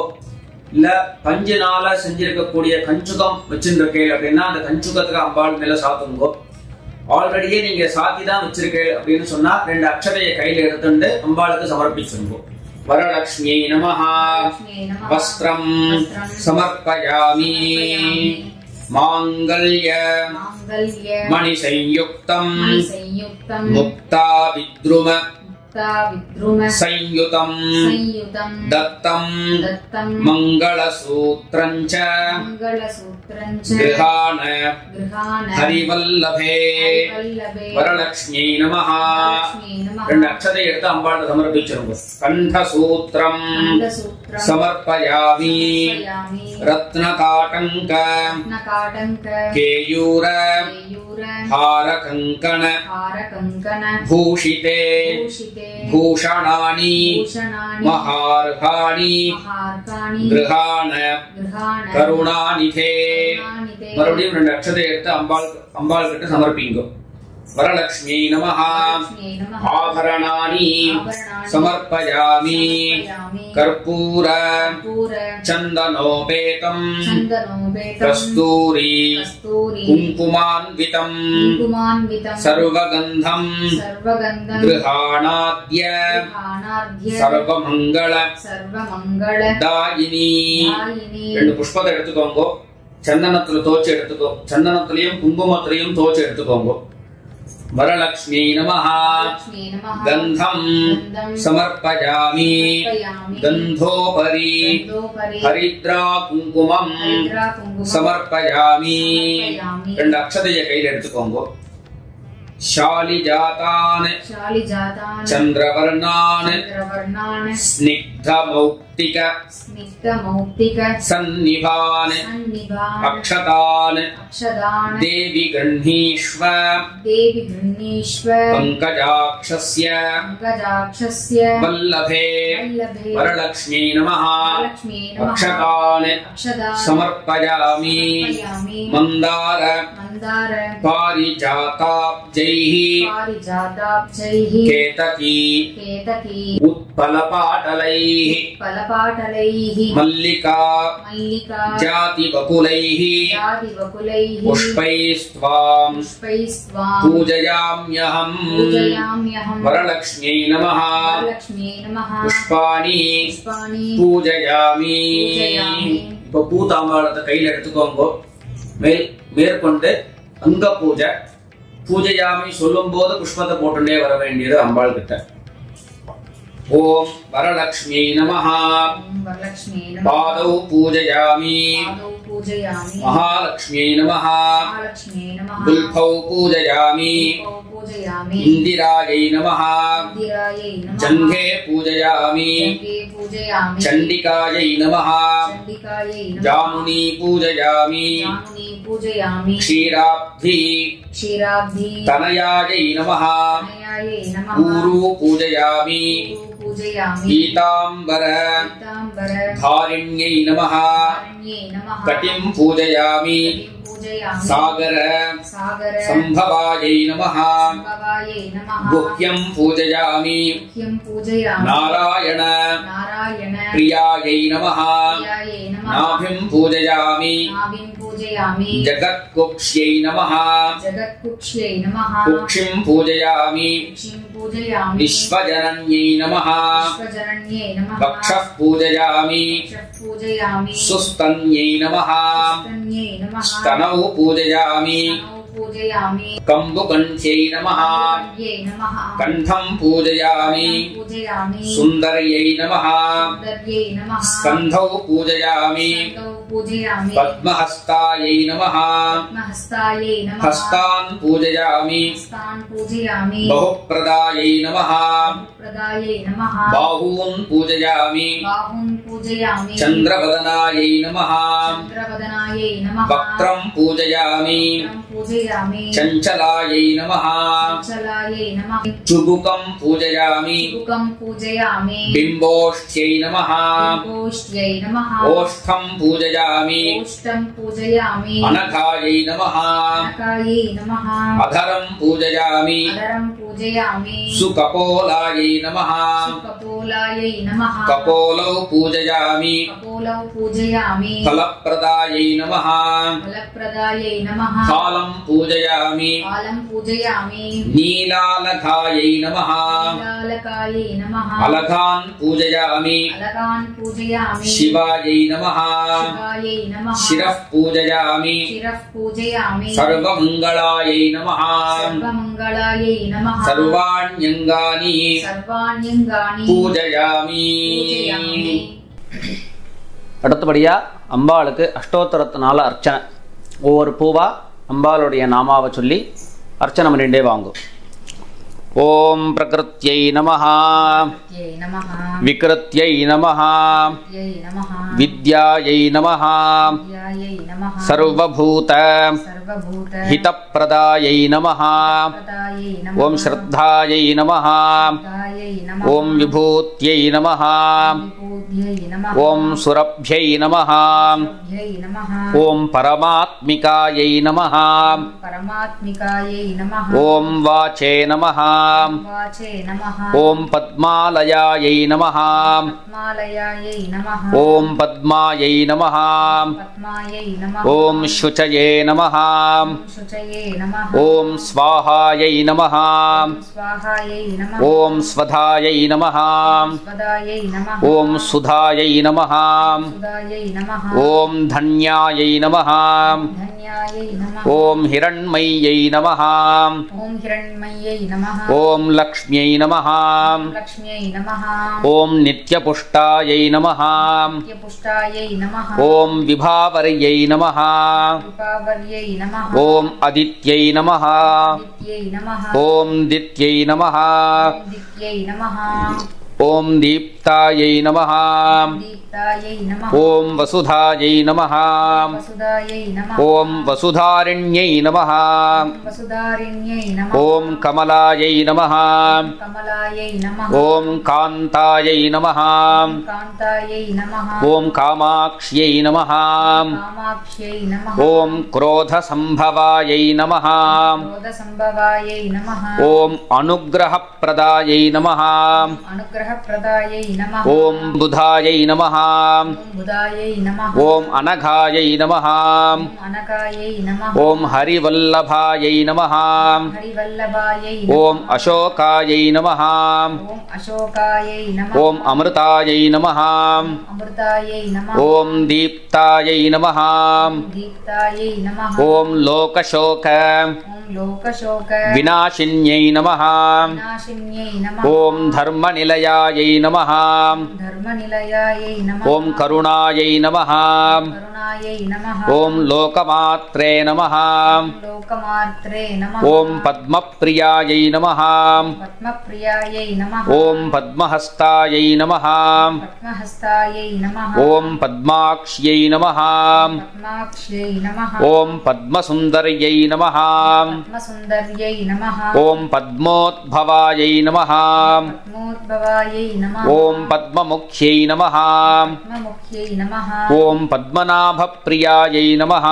இல்ல பஞ்சினால செஞ்சிருக்கக்கூடிய கஞ்சுகம் வச்சிருக்கேன் அப்படின்னா அந்த கஞ்சுகத்துக்கு அம்பாள் மேல சாத்துங்கோ. ஆல்ரெடியே நீங்க சாத்தி தான் வச்சிருக்கேன் அப்படின்னு சொன்னா ரெண்டு அக்ஷதையை கையில எடுத்துட்டு அம்பாளுக்கு சமர்ப்பிச்சுங்கோ. வரலக்ஷ்மியை நமஹ. வஸ்திரம் சமர்ப்பயாமி மாங்கல்ய மணி சயுக்தம் முக்தா வித்ரும संयुतं दत्तं मंगलसूत्रञ्च गृहाण हरिवल्लभे वरलक्ष्म्यै नमः. ரெண்டு அக்ஷதை எடுத்து அம்பாளுக்கு சமர்ப்பிச்சிருங்க. கண்டசூத்திரம் சமர்ப்பயாமி ரத்னகாட்டங்க கேயூர हारकंकण भूषिते भूषणानि महार्घाणि गृहाण करुणानिधे. மறுபடியும் ரெண்டு அக்ஷதை எடுத்து அம்பாள் கிட்ட சமர்ப்பிங்க. வரலக்ஷ்மி நமஹ. ஆபரணானி சமர்ப்பயாமி கர்ப்பூர சந்தனோபேதம் கஸ்தூரி குங்குமான்விதம் சர்வகந்தம் கிருஹாணாத்ய சர்வமங்கள தாயினி. ரெண்டு புஷ்பத்தை எடுத்துக்கோங்க. சந்தனத்துல தோச்சு எடுத்துக்கோ. சந்தனத்திலையும் குங்குமத்திலையும் தோச்சு எடுத்துக்கோங்க. वरलक्ष्मी नमः. गंधं समर्पयामि गंधोपरि हरिद्रा कुंकुमं समर्पयामि. ரெண்டு அக்ஷதையை கையில் எடுத்துக்கோங்க. शालिजातान चंद्रवर्णान स्निग्ध स्निग्धमौक्तिक सन्निभान् अक्षतान् देवि गृह्णीष्व पङ्कजाक्षस्य वल्लभे वरलक्ष्मी नमः अक्षतान् समर्पयामि मन्दार पारिजाताब्जैः केतकी उत्पलपाटलैः मल्लिका जातिवकुलैः पुष्पैस्त्वां पूजयाम्यहम् वरलक्ष्म्यै नमः पुष्पाणि पूजयामि இப்போ பூதாம்பாளத்தை கையில் எடுத்துக்கோங்க மேற்கொண்டு அங்க பூஜையாமி சொல்லும் போது புஷ்பத்தை போட்டுட்டே வர வேண்டியது அம்பாள் கிட்ட ஓம் வரலக்ஷ்மி நமஹ பாதௌ பூஜயாமி महालक्ष्मी नमः गुल्फौ पूजयामि इंदिरायै नमः जंघे पूजयामि चंडिकायै नमः जामुनी पूजयामि क्षीराब्धि तनयायै नमः ऊरू पूजयामि पीतांबर धारिण्यै नमः कटिं पूजयामि सागर संभवायै नमः गुह्यं पूजयामि नारायण प्रियायै नमः नाभिं पूजयामि जगत्कुक्ष्यै नमः कुक्षिं पूजयामि विश्वजनन्यै नमः वक्षः पूजयामि सुस्तन्यै नमः स्तनौ पूजयामि कंबुकण्ठ्यै नमः कंठं पूजयामि सुन्दर्यै नमः स्कन्धौ पूजयामि पद्महस्तायै नमः हस्तान् पूजयामि बहुप्रदायै नमः बाहून् पूजयामि चन्द्रवदनायै नमः वक्त्रं पूजयामि चञ्चलायै नमः चुबुकं पूजयामि बिम्बोष्ठ्यै नमः ओष्ठं पूजयामि अनघायै नमः अधरं पूजयामि सुकपोलायै नमः कपोलौ पूजयामि फलप्रदायै नमः फालं पूजयामि नीलालकायै नमः अलकान् पूजयामि शिवायै नमः शिरः पूजयामि सर्वमङ्गलायै नमः सर्वाण्यङ्गानि पूजयामि அடுத்தபடியா அம்பாளுக்கு அஷ்டோத்தரத்தினால அர்ச்சனை ஒவ்வொரு பூவா அம்பாளுடைய நாமாவை சொல்லி அர்ச்சனை பண்ணிட்டே வாங்கும் ஓம் பிரகிருத்யை நமஹ விக்ருத்யை நமஹ வித்யாயை நமஹ சர்வபூத ஹிதப்ரதாயை நமஹ ஓம் ஸ்ரத்தாயை நமஹ ஓம் விபூத்யை நமஹ ஓம் சுரப்யை நமஹ ஓம் பரமாத்மிகாயை நமஹ ஓம் வாசே நமஹ ஓம் பத்மாலயாயை நமஹ ஓம் பத்மாயை நமஹ ஓம் சுச்சயே நமஹ ஓம் ஸ்வாஹாயை நமஹ ஓம் ஸ்வதாயை நமஹ ஓம் சுதாயை நமஹ ஓம் தன்யாயை நமஹ ஓம் ஹிரண்மய்யை நமஹ ஓம் லக்ஷ்மியை நமஹ ஓம் நித்யபுஷ்டாயை நமஹ ஓம் விபாவர்யை நமஹ ஓம் அதித்யை நமஹ ஓம் தித்யை நமஹ ॐ दीप्तायै नमः दीप्तायै नमः ॐ वसुधायै नमः वसुधायै नमः ॐ वसुधारिण्यै नमः वसुधारिण्यै नमः ॐ कमलायै नमः कमलायै नमः ॐ कान्तायै नमः कान्तायै नमः ॐ कामाक्ष्यै नमः कामाक्ष्यै नमः ॐ क्रोधसम्भवायै नमः क्रोधसम्भवायै नमः ॐ अनुग्रहप्रदायै नमः अनुग्रहप्रदायै नमः ॐ बुधायै नमः बुधायै नमः ॐ अनघायै नमः अनकायै नमः ॐ हरिवल्लभायै नमः हरिवल्लभायै ॐ अशोकायै नमः ॐ अशोकायै नमः ॐ अमृतायै नमः अमृतायै नमः ॐ दीप्तायै नमः दीप्तायै नमः ॐ लोकशोक ॐ लोकशोक विनाशिन्यै नमः विनाशिन्यै नमः ॐ धर्मनिलयायै नमः धर्मनिलयायै नमः ॐ करुणायै नमः करुणायै नमः ॐ लोकमात्रे नमः लोकमात्रे नमः ॐ पद्मप्रियायै नमः पद्मप्रियायै नमः ॐ पद्महस्तायै नमः पद्महस्तायै नमः ॐ पद्माक्ष्यै नमः पद्माक्ष्यै नमः ॐ पद्मसुन्दर्यै नमः पद्मसुन्दर्यै नमः ॐ पद्मोद्भवायै नमः पद्मोद्भवायै नमः ॐ पद्ममुख्यै नमः पद्ममुख्यै नमः ॐ पद्मनाभप्रियायै नमः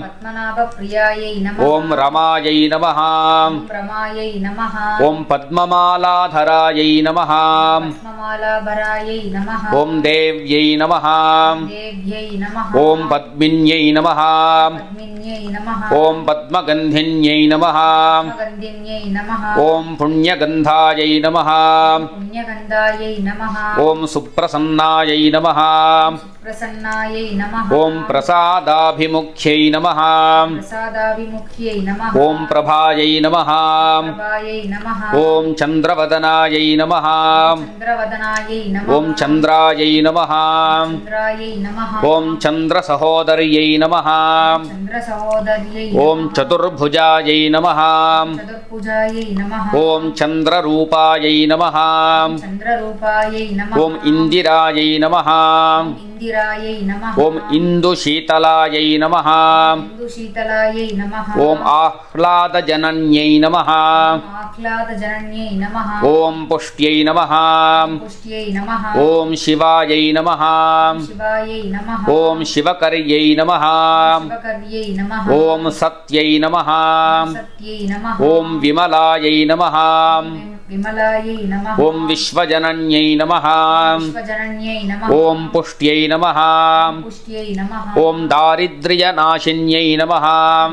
पद्मनाभप्रियायै नमः ॐ रमायै नमः रमायै नमः ॐ पद्ममालाधरायै नमः पद्ममालाभरायै नमः ॐ देव्यै नमः देव्यै नमः ॐ पद्मिन्यै नमः पद्मिन्यै नमः ॐ पद्मगन्धिन्यै नमः गन्धिन्यै नमः ॐ पुण्यगन्धायै नमः पुण्यगन्धायै नमः ॐ सुप्रसन्नायै नमः प्रसन्नायै नमः ॐ प्रसादाभिमुख्यै नमः प्रसादाभिमुख्यै नमः ॐ प्रभायै नमः प्रभायै नमः ॐ चन्द्रवदनायै नमः चन्द्रवदनायै नमः ॐ चन्द्रायै नमः चन्द्रायै नमः ॐ चन्द्रसहोदर्यै नमः चन्द्रसहोदर्यै ॐ चतुर्भुजायै नमः चतुर्भुजायै नमः ॐ चन्द्ररूपायै नमः चन्द्ररूपायै नमः ॐ इन्दिरायै नमः इन्दिरायै नमः ॐ इन्दुशीतलायै नमः इन्दुशीतलायै नमः ॐ आह्लादजनन्यै नमः आह्लादजनन्यै नमः ॐ पुष्ट्यै नमः पुष्ट्यै नमः ॐ शिवायै नमः शिवायै नमः ॐ शिवकर्यै नमः शिवकर्यै नमः ॐ सत्यै नमः सत्यै नमः ॐ विमलायै नमः विमलायै नमः ॐ विश्वजनन्यै नमः विश्वजनन्यै नमः ॐ पुष्ट्यै नमः पुष्ट्यै नमः ॐ दारिद्र्यनाशिन्यै नमः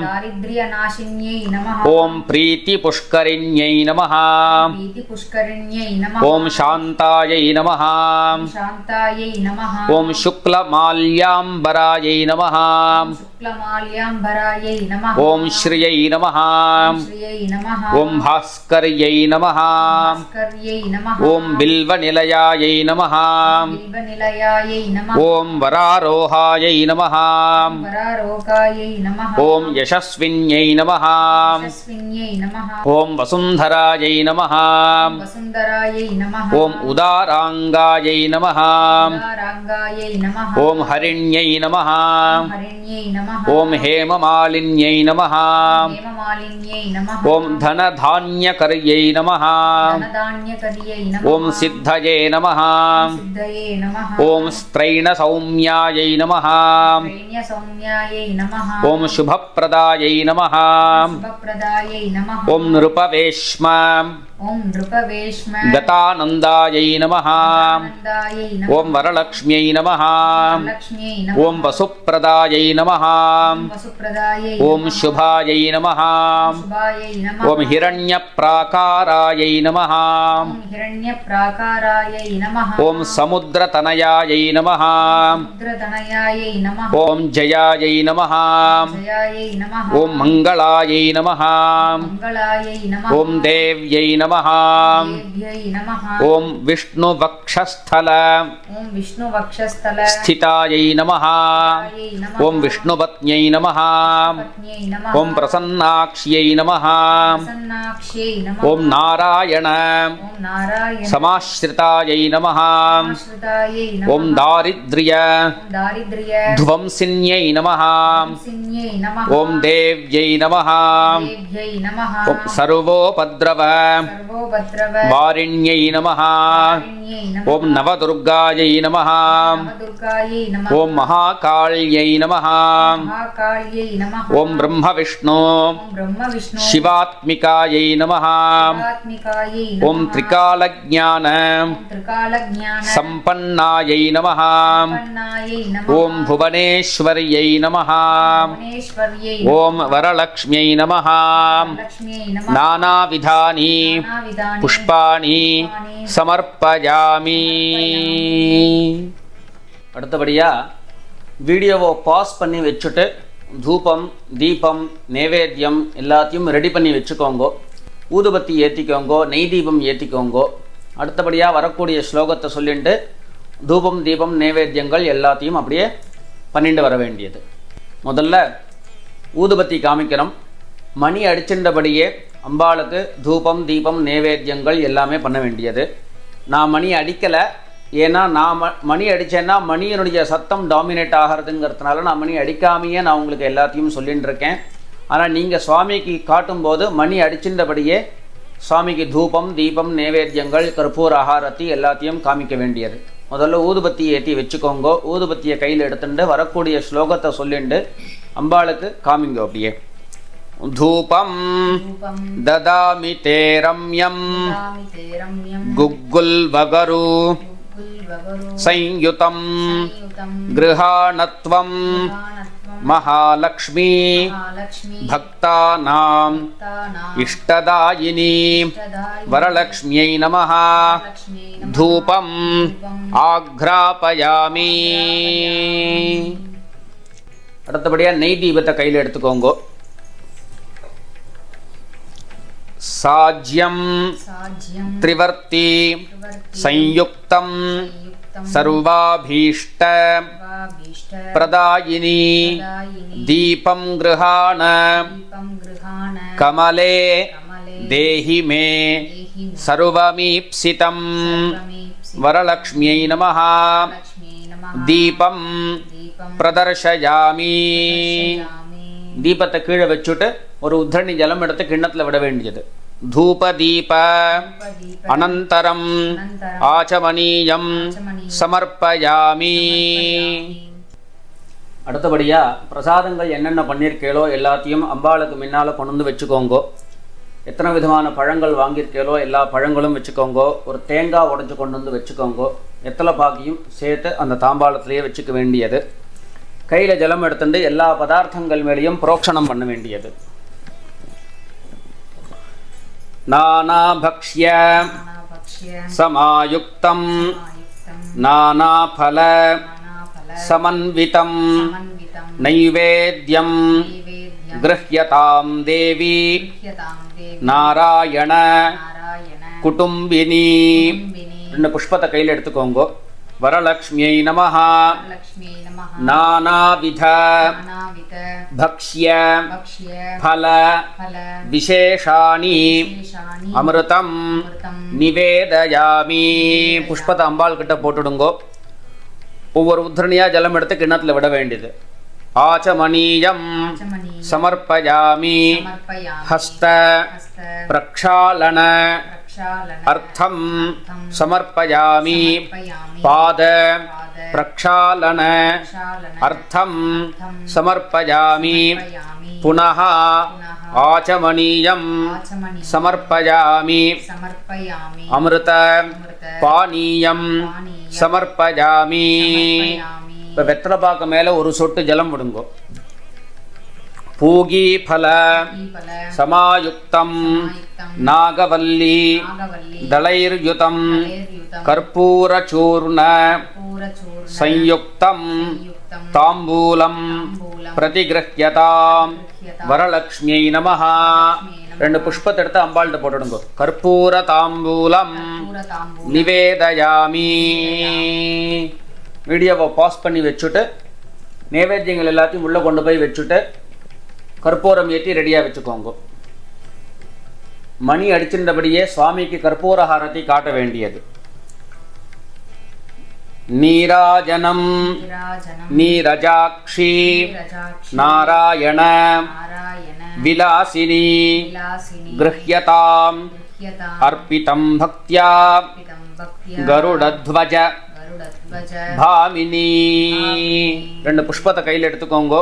दारिद्र्यनाशिन्यै नमः ॐ प्रीतिपुष्करिण्यै नमः प्रीतिपुष्करिण्यै नमः ॐ शान्तायै नमः शान्तायै नमः ॐ शुक्लमाल्याम्बरायै नमः शुक्लमाल्याम्बरायै नमः ॐ श्रियै नमः श्रियै नमः ॐ भास्कर्यै नमः भास्कर्यै नमः ॐ बिल्वनिलयायै नमः बिल्वनिलयायै नमः ॐ वरारोहायै नमः वरारोगायै नमः ॐ यशस्विन्यै नमः यशस्विन्यै नमः ॐ वसुन्धरायै नमः वसुन्धरायै नमः ॐ उदाराङ्गायै नमः राङ्गायै नमः ॐ हरिण्यै नमः हरिण्यै नमः ॐ हेममालिन्यै नमः हेममालिन्यै नमः ॐ धनधान्यकर्यै नमः धनधान्यकर्यै नमः ॐ सिद्धये नमः सिद्धये नमः ॐ स्त्रैणसौम्यायै नमः त्रैण्यसौम्यायै नमः ॐ शुभप्रदायै नमः शुभप्रदायै नमः ॐ नृपवेश्म ॐ नृपवेश्म गतानन्दायै नमः आनन्दायै नमः ॐ वरलक्ष्म्यै नमः लक्ष्म्यै नमः ॐ वसुप्रदायै नमः वसुप्रदायै ॐ शुभायै नमः शुभायै नमः ॐ हिरण्यप्राकारायै नमः ॐ हिरण्यप्राकारायै नमः ॐ समुद्रतनयायै नमः रुद्रतनयायै नमः ॐ जयायै नमः जयायै नमः ॐ मङ्गलायै नमः मङ्गलायै नमः ॐ देव्यै नमः नमः देव्यै नमः ॐ विष्णुवक्षस्थल ॐ विष्णुवक्षस्थल स्थितायै नमः स्थितायै नमः ॐ विष्णुपत्न्यै नमः पत्न्यै नमः ॐ प्रसन्नाक्ष्यै नमः प्रसन्नाक्ष्यै नमः ॐ नारायण ॐ नारायण समाश्रितायै नमः आश्रितायै नमः ॐ दारिद्र्य ॐ दारिद्र्य ध्वंसिन्यै नमः सिन्यै नमः ॐ देव्यै नमः देव्यै नमः ॐ सर्वोपद्रव सर्वोपद्रव वारिण्यै नमः वारिण्यै नमः ॐ नवदुर्गायै नमः नवदुर्गायै नमः ॐ महाकाल्यै नमः महाकाल्यै नमः ॐ ब्रह्मविष्णु ॐ ब्रह्मविष्णु शिवात्मिकायै नमः शिवात्मिकायै ॐ नमः त्रिकालज्ञान ॐ त्रिकालज्ञान सम्पन्नायै नमः सम्पन्नायै नमः ॐ भुवनेश्वर्यै नमः भुवनेश्वर्यै ॐ वरलक्ष्म्यै नमः लक्ष्म्यै नमः नानाविधानि नानाविधानि पुष्पाणि समर्पयामि அடுத்தபடியா வீடியோவை பாஸ் பண்ணி வச்சுட்டு தூபம் தீபம் நைவேத்தியம் எல்லாத்தையும் ரெடி பண்ணி வச்சுக்கோங்கோ. ஊதுபத்தி ஏற்றிக்கோங்கோ, நெய் தீபம் ஏற்றிக்கோங்கோ. அடுத்தபடியாக வரக்கூடிய ஸ்லோகத்தை சொல்லிட்டு தூபம் தீபம் நைவேத்தியங்கள் எல்லாத்தையும் அப்படியே பண்ணிட்டு வர வேண்டியது. முதல்ல ஊதுபத்தி காமிக்கணும். மணி அடிச்சின்றபடியே அம்பாளுக்கு தூபம் தீபம் நைவேத்தியங்கள் எல்லாமே பண்ண வேண்டியது. நான் மணி அடிக்கலை, ஏன்னா நான் மணி அடித்தேன்னா மணியினுடைய சத்தம் டாமினேட் ஆகிறதுங்கிறதுனால நான் மணி அடிக்காமையே நான் உங்களுக்கு எல்லாத்தையும் சொல்லிட்டு இருக்கேன். ஆனால் நீங்கள் சுவாமிக்கு காட்டும்போது மணி அடிச்சின்றபடியே சுவாமிக்கு தூபம் தீபம் நைவேத்தியங்கள் கற்பூர ஆகாரத்தி எல்லாத்தையும் காமிக்க வேண்டியது. முதல்ல ஊதுபத்தி ஏற்றி வச்சுக்கோங்கோ. ஊதுபத்தியை கையில் எடுத்துட்டு வரக்கூடிய ஸ்லோகத்தை சொல்லிட்டு அம்பாளுக்கு காமிங்கோ. அப்படியே धूपं ददामि ते रम्यं गुग्गुल्वगरु संयुतं गृहाणत्वं महालक्ष्मी भक्तानाम् इष्टदायिनी वरलक्ष्म्यै नमः धूपम् आघ्रापयामि. அடுத்தபடியா நெய் தீபத்தை கையில் எடுத்துக்கோங்க. साज्यं त्रिवर्ति संयुक्तं सर्वाभीष्ट प्रदायिनी दीपं गृहाण कमले देहि मे सर्वमीप्सितं वरलक्ष्म्यै नमः दीपं प्रदर्शयामि. தீபத்தை கீழே வச்சுட்டு ஒரு உத்தரணி ஜலம் எடுத்து கிண்ணத்தில் விட வேண்டியது. தூப தீப அனந்தரம் ஆச்சமனீயம் சமர்ப்பயாமி. அடுத்தபடியா பிரசாதங்கள் என்னென்ன பண்ணியிருக்கேளோ எல்லாத்தையும் அம்பாளுக்கு முன்னால் கொண்டு வந்து வச்சுக்கோங்கோ. எத்தனை விதமான பழங்கள் வாங்கியிருக்கேளோ எல்லா பழங்களும் வச்சுக்கோங்கோ. ஒரு தேங்காய் உடைச்சு கொண்டு வந்து வச்சுக்கோங்கோ. எத்தனை பாக்கியும் சேர்த்து அந்த தாம்பாளத்திலேயே வச்சுக்க வேண்டியது. கையில் ஜலம் எடுத்துட்டு எல்லா பதார்த்தங்கள் மேலேயும் புரோக்ஷணம் பண்ண வேண்டியது. நானாபக்ஷ்ய சமாயுக்தம் நானாபல சமன்விதம் நைவேத்யம் கிருஹ்யதாம் தேவி நாராயண குடும்பினி. ரெண்டு புஷ்பத்தை கையில் எடுத்துக்கோங்க. வரலக்ஷ்மியை நமஹ நானாவித பக்ஷ்ய ஃபல விசேஷாணி அமிர்தம் நிவேதயாமி. புஷ்பத்தை அம்பாள் கிட்ட போட்டுடுங்கோ. ஒவ்வொரு உத்தரணியா ஜலம் எடுத்து கிண்ணத்தில் விட வேண்டியது. ஆச்சமனீயம் சமர்ப்பயாமி ஹஸ்த பிரக்ஷாலன அர்த்தம் சமர்ப்பயாமி பாத பிரக்ஷாலன அர்த்தம் சமர்ப்பயாமி புனः ஆச்சமனீயம் சமர்ப்பயாமி அமிர்த பானீயம் சமர்ப்பயாமி. இப்போ வெத்தலை பாக்கு மேலே ஒரு சொட்டு ஜலம் விடுங்கோ. பூகி ஃபல சமாயுக்தம் நாகவல்லி தளைர்யுதம் கற்பூரச்சூர்ண संयुक्तं ताम्बूलं प्रतिगृह्यतां वरलक्ष्म्यै नमः 2 புஷ்பத்தை எடுத்து அம்பாள்கிட்ட போட்டுடுங்க. கற்பூர தாம்பூலம் பூரதாம்பூலம் நிவேதயாமி. வீடியோவை பாஸ் பண்ணி வச்சுட்டு நைவேத்தியங்கள் எல்லாத்தையும் உள்ளே கொண்டு போய் வச்சுட்டு கற்பூரம் ஏற்றி ரெடியாக வச்சுக்கோங்க. மணி அடிச்சிருந்தபடியே சுவாமிக்கு கற்பூர ஹாரதி காட்ட வேண்டியது. நீராஜனம் விராஜனம் நீரஜாக்ஷி ரஜாட்சி நாராயண நாராயண விலாசினி விலாசினி கிருஹ்யதாம் கிருஹ்யதாம் அர்ப்பிதம் பக்த்யா அர்ப்பிதம் பக்த்யா கருடத்வஜ கருடத்வஜ பாமினி. 2 புஷ்பத்தை கையில் எடுத்துக்கோங்க.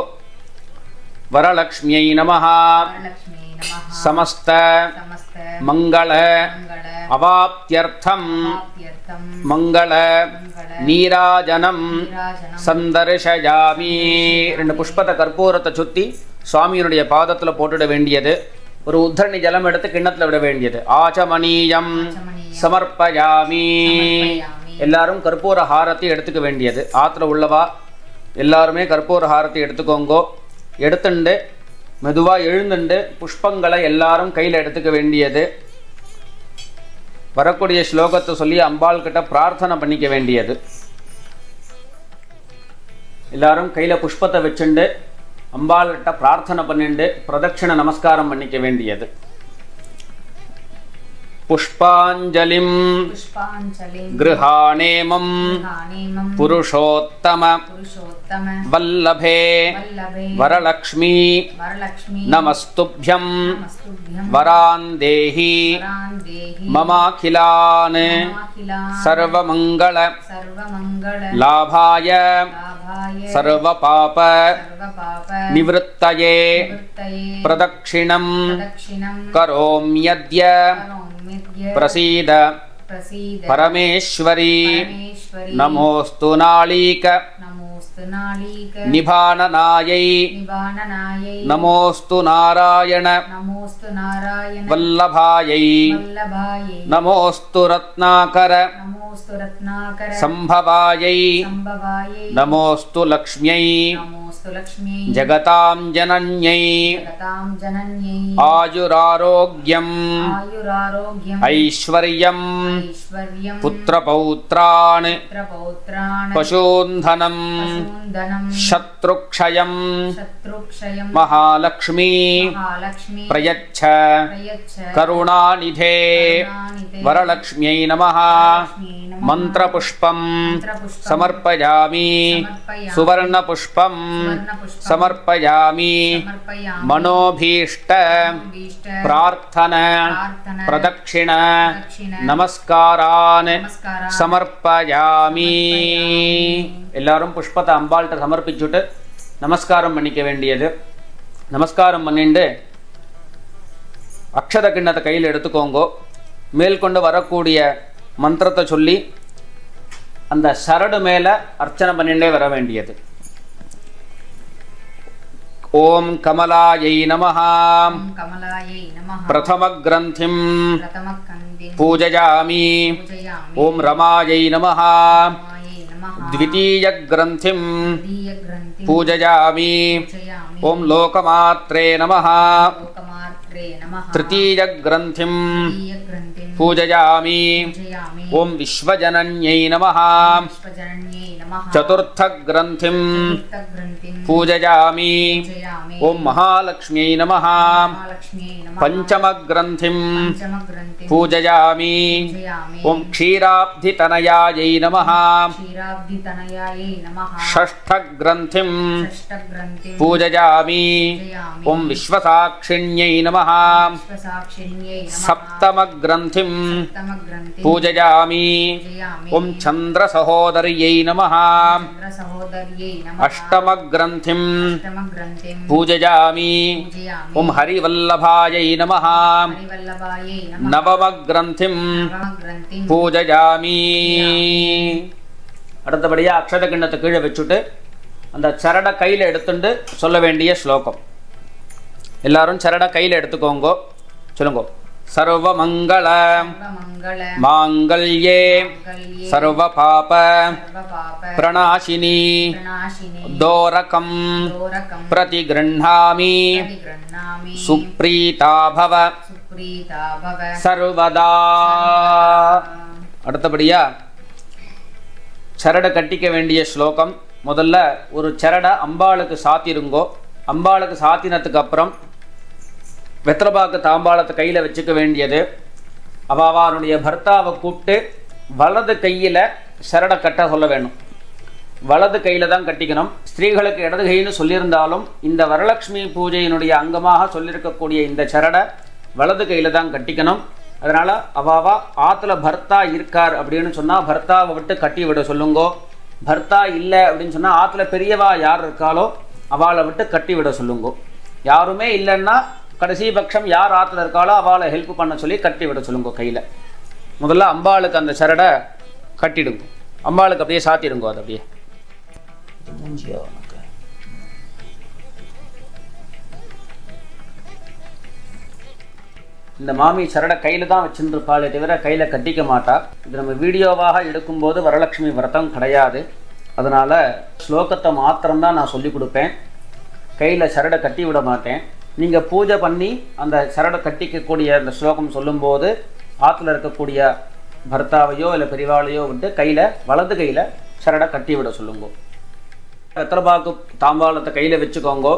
வரலக்ஷ்மியை நமஹ. வரலக்ஷ்மி நமஹ. சமஸ்த சமஸ்த மங்கள மங்கள அவாப்த்யர்த்தம் ஆப்யர்த்தம் மங்கள மங்கள நீராஜனம் விராஜனம் சந்தர்ஷயாமி. 2 புஷ்பத்தை கற்பூரத்தை சுற்றி சுவாமியினுடைய பாதத்தில் போட்டுட வேண்டியது. ஒரு உத்தரணி ஜலம் எடுத்து கிண்ணத்தில் விட வேண்டியது. ஆச்சமணியம் ஆச்சமணியம் சமர்ப்பயாமி. சமர்ப்பயாமி. எல்லாரும் கற்பூர ஹாரத்தை எடுத்துக்க வேண்டியது. ஆற்றுல உள்ளவா எல்லாருமே கற்பூர ஹாரத்தை எடுத்துக்கோங்கோ. எடுத்துண்டு மெதுவாக எழுந்துண்டு புஷ்பங்களை எல்லாரும் கையில் எடுத்துக்க வேண்டியது. வரக்கூடிய ஸ்லோகத்தை சொல்லி அம்பாள் கிட்ட பிரார்த்தனை பண்ணிக்க வேண்டியது. எல்லாரும் கையில் புஷ்பத்தை வச்சுண்டு அம்பாள் கிட்ட பிரார்த்தனை பண்ணிண்டு பிரதட்சிண நமஸ்காரம் பண்ணிக்க வேண்டியது. புஷ்பாஞ்சலிம் புஷ்பாஞ்சலிம் கிருஹாணேமம் கிருஹாணேமம் புருஷோத்தம புருஷோத்தம வல்லபே வல்லபே வரலக்ஷ்மி வரலக்ஷ்மி நமஸ்துभ्यं நமஸ்துभ्यं வரான் தேஹி வரான் தேஹி மமாகிலான் மமாகிலான் சர்வமங்கள சர்வமங்கள லாபாய லாபாய சர்வபாப சர்வபாப நிவృత్తயே நிவృత్తயே பிரதக்ஷிணம் பிரதக்ஷிணம் கரோம்யத்ய கரோம்யத்ய பிரசீத பிரசீத பரமேஸ்வரி பரமேஸ்வரி நமோஸ்து நாளீக நமோஸ்து நாளீக நிபானநாயை நிவானநாயை நமோஸ்து நாராயண நமோஸ்து நாராயண வல்லபாயை வல்லபாயை நமோஸ்து ரத்னாகர நமோஸ்து ரத்னாகர சம்பவாயை சம்பவாயை நமோஸ்து லக்ஷ்மியை நமோஸ்து லக்ஷ்மியை ஜகதாம் ஜனன்யை ஜகதாம் ஜனன்யை ஆயுராரோக்யம் ஆயுராரோக்யம் ஐஸ்வர்யம் ஐஸ்வர்யம் புத்திரபௌத்ரான் புத்திரபௌத்ரான் பசூந்தனம் பசூந்தனம் சத்ருக்ஷயம் சத்ருக்ஷயம் மகாலக்ஷ்மி மகாலக்ஷ்மி பிரயச்ச பிரயச்ச கருணாநிதே கருணாநிதே வரலக்ஷ்மியை நமः லக்ஷ்மீ நமः மந்திரபுஷ்பம் மந்திரபுஷ்பம் சமர்ப்பயாமி சமர்ப்பயாமி சுவர்ணபுஷ்பம் சுவர்ணபுஷ்பம் சமர்ப்பயாமி சமர்ப்பயாமி மனோபீஷ்ட பீஷ்ட பிரார்த்தன பிரார்த்தன பிரதக்ஷிண பிரதக்ஷிண நமஸ்காரான் நமஸ்காரான் சமர்ப்பயாமி. எல்லாரும் புஷ்பத்தை அம்பாள்கிட்ட சமர்ப்பிச்சுட்டு நமஸ்காரம் பண்ணிக்க வேண்டியது. நமஸ்காரம் பண்ணிட்டு அக்ஷத கிண்ணத்தை கையில் எடுத்துக்கோங்கோ. மேல்கொண்டு வரக்கூடிய மந்திரத்தை சொல்லி அந்த சரடு மேலே அர்ச்சனை பண்ணிட்டே வர வேண்டியது. ஓம் கமலாயை நமஹ. ஓம் கமலாயை நமः. பிரதம கிரந்திம் பிரதமகந்திம் பூஜயாமி. பூஜயாமி. ஓம் ரமாயை நமஹ. ராமாயை நமः. द्वितीय ग्रंथिं द्वितीयग्रन्थिं पूजयामि. पूजयामि. ओम लोकमात्रे नमः. लोकमात्रे नमः. तृतीय ग्रंथिं तृतीयग्रन्थिं पूजयामि. पूजयामि. ओम विश्वजनन्यै नमः. विश्वजनन्यै नमः. चतुर्थ ग्रंथिं चतुर्थग्रन्थिं पूजयामि. पूजयामि. ओम महालक्ष्म्यै नमः. महालक्ष्म्यै नमः. पंचम ग्रंथिं पञ्चमग्रन्थिं पूजयामि. पूजयामि. ओम क्षीराब्धितनयायै नमः. क्षीराब्धितनयायै नमः. षष्ठ ग्रंथिं षष्ठग्रन्थिं पूजयामि. पूजयामि. ओम विश्वसाक्षिण्यै नमः. विश्वसाक्षिण्यै नमः. सप्तम ग्रंथिं सप्तमग्रन्थिं पूजयामि. पूजयामि. ओम चन्द्रसहोदर्यै नमः. चन्द्रसहोदर्यै नमः. अष्टम ग्रंथिं अष्टमग्रन्थिं पूजयामि. पूजयामि. ओम हरिवल्लभायै नमः. हरिवल्लभायै नमः. नवम ग्रंथिं नवमग्रन्थिं பூஜயாமி. அடுத்தபடியாக அக்ஷத கிண்ணத்தை கீழே வச்சுட்டு அந்த சரடை கையில் எடுத்துட்டு சொல்ல வேண்டிய ஸ்லோகம். எல்லாரும் சரடை கையில் எடுத்துக்கோங்கோ. சொல்லுங்க. சர்வமங்கள सर्वमङ्गल மாங்கல்யே माङ्गल्ये சர்வபாப सर्वपाप பிரணாசினி प्रणाशिनि தோரகம் दोरकं பிரதிகிருண்ணாமி प्रतिगृह्णामि சுப்ரீதா பவ प्रीता भव सर्वदा அடுத்தபடியா சரடை கட்டிக்க வேண்டிய ஸ்லோகம். முதல்ல ஒரு சரடை அம்பாளுக்கு சாத்திருங்கோ. அம்பாளுக்கு சாத்தினத்துக்கு அப்புறம் வெத்தலைபாக்கு தாம்பாளத்தை கையில் வச்சுக்க வேண்டியது. அவனுடைய பர்த்தாவை கூப்பிட்டு வலது கையில் சரடை கட்ட சொல்ல வேணும். வலது கையில் தான் கட்டிக்கணும். ஸ்திரீகளுக்கு இடது கைன்னு சொல்லியிருந்தாலும் இந்த வரலட்சுமி பூஜையினுடைய அங்கமாக சொல்லியிருக்கக்கூடிய இந்த சரடை வலது கையில் தான் கட்டிக்கணும். அதனால் அவாவா ஆற்றுல பர்த்தா இருக்கார் அப்படின்னு சொன்னால் பர்த்தாவை விட்டு கட்டி விட சொல்லுங்கோ. பர்த்தா இல்லை அப்படின்னு சொன்னால் ஆற்றுல பெரியவா யார் இருக்காளோ அவளை விட்டு கட்டி விட சொல்லுங்கோ. யாருமே இல்லைன்னா கடைசி பட்சம் யார் ஆற்றுல இருக்காளோ அவளை ஹெல்ப் பண்ண சொல்லி கட்டி விட சொல்லுங்கோ கையில். முதல்ல அம்பாளுக்கு அந்த சரடை கட்டிடுங்க. அம்பாளுக்கு அப்படியே சாத்திடுங்கோ. அது அப்படியே இந்த மாமி சரடை கையில் தான் வச்சுருப்பாளே தவிர கையில் கட்டிக்க மாட்டா. இது நம்ம வீடியோவாக எடுக்கும்போது வரலட்சுமி விரதம் கிடையாது. அதனால் ஸ்லோகத்தை மாத்திரம்தான் நான் சொல்லி கொடுப்பேன். கையில் சரடை கட்டி விட மாட்டேன். நீங்கள் பூஜை பண்ணி அந்த சரடை கட்டிக்கக்கூடிய அந்த ஸ்லோகம் சொல்லும்போது ஆற்றுல இருக்கக்கூடிய பர்த்தாவையோ இல்லை பெரிவாளையோ விட்டு கையில் வலது கையில் சரடை கட்டி விட சொல்லுங்கோ. வெத்தலைபாக்கு தாம்பாளத்தை கையில் வச்சுக்கோங்கோ.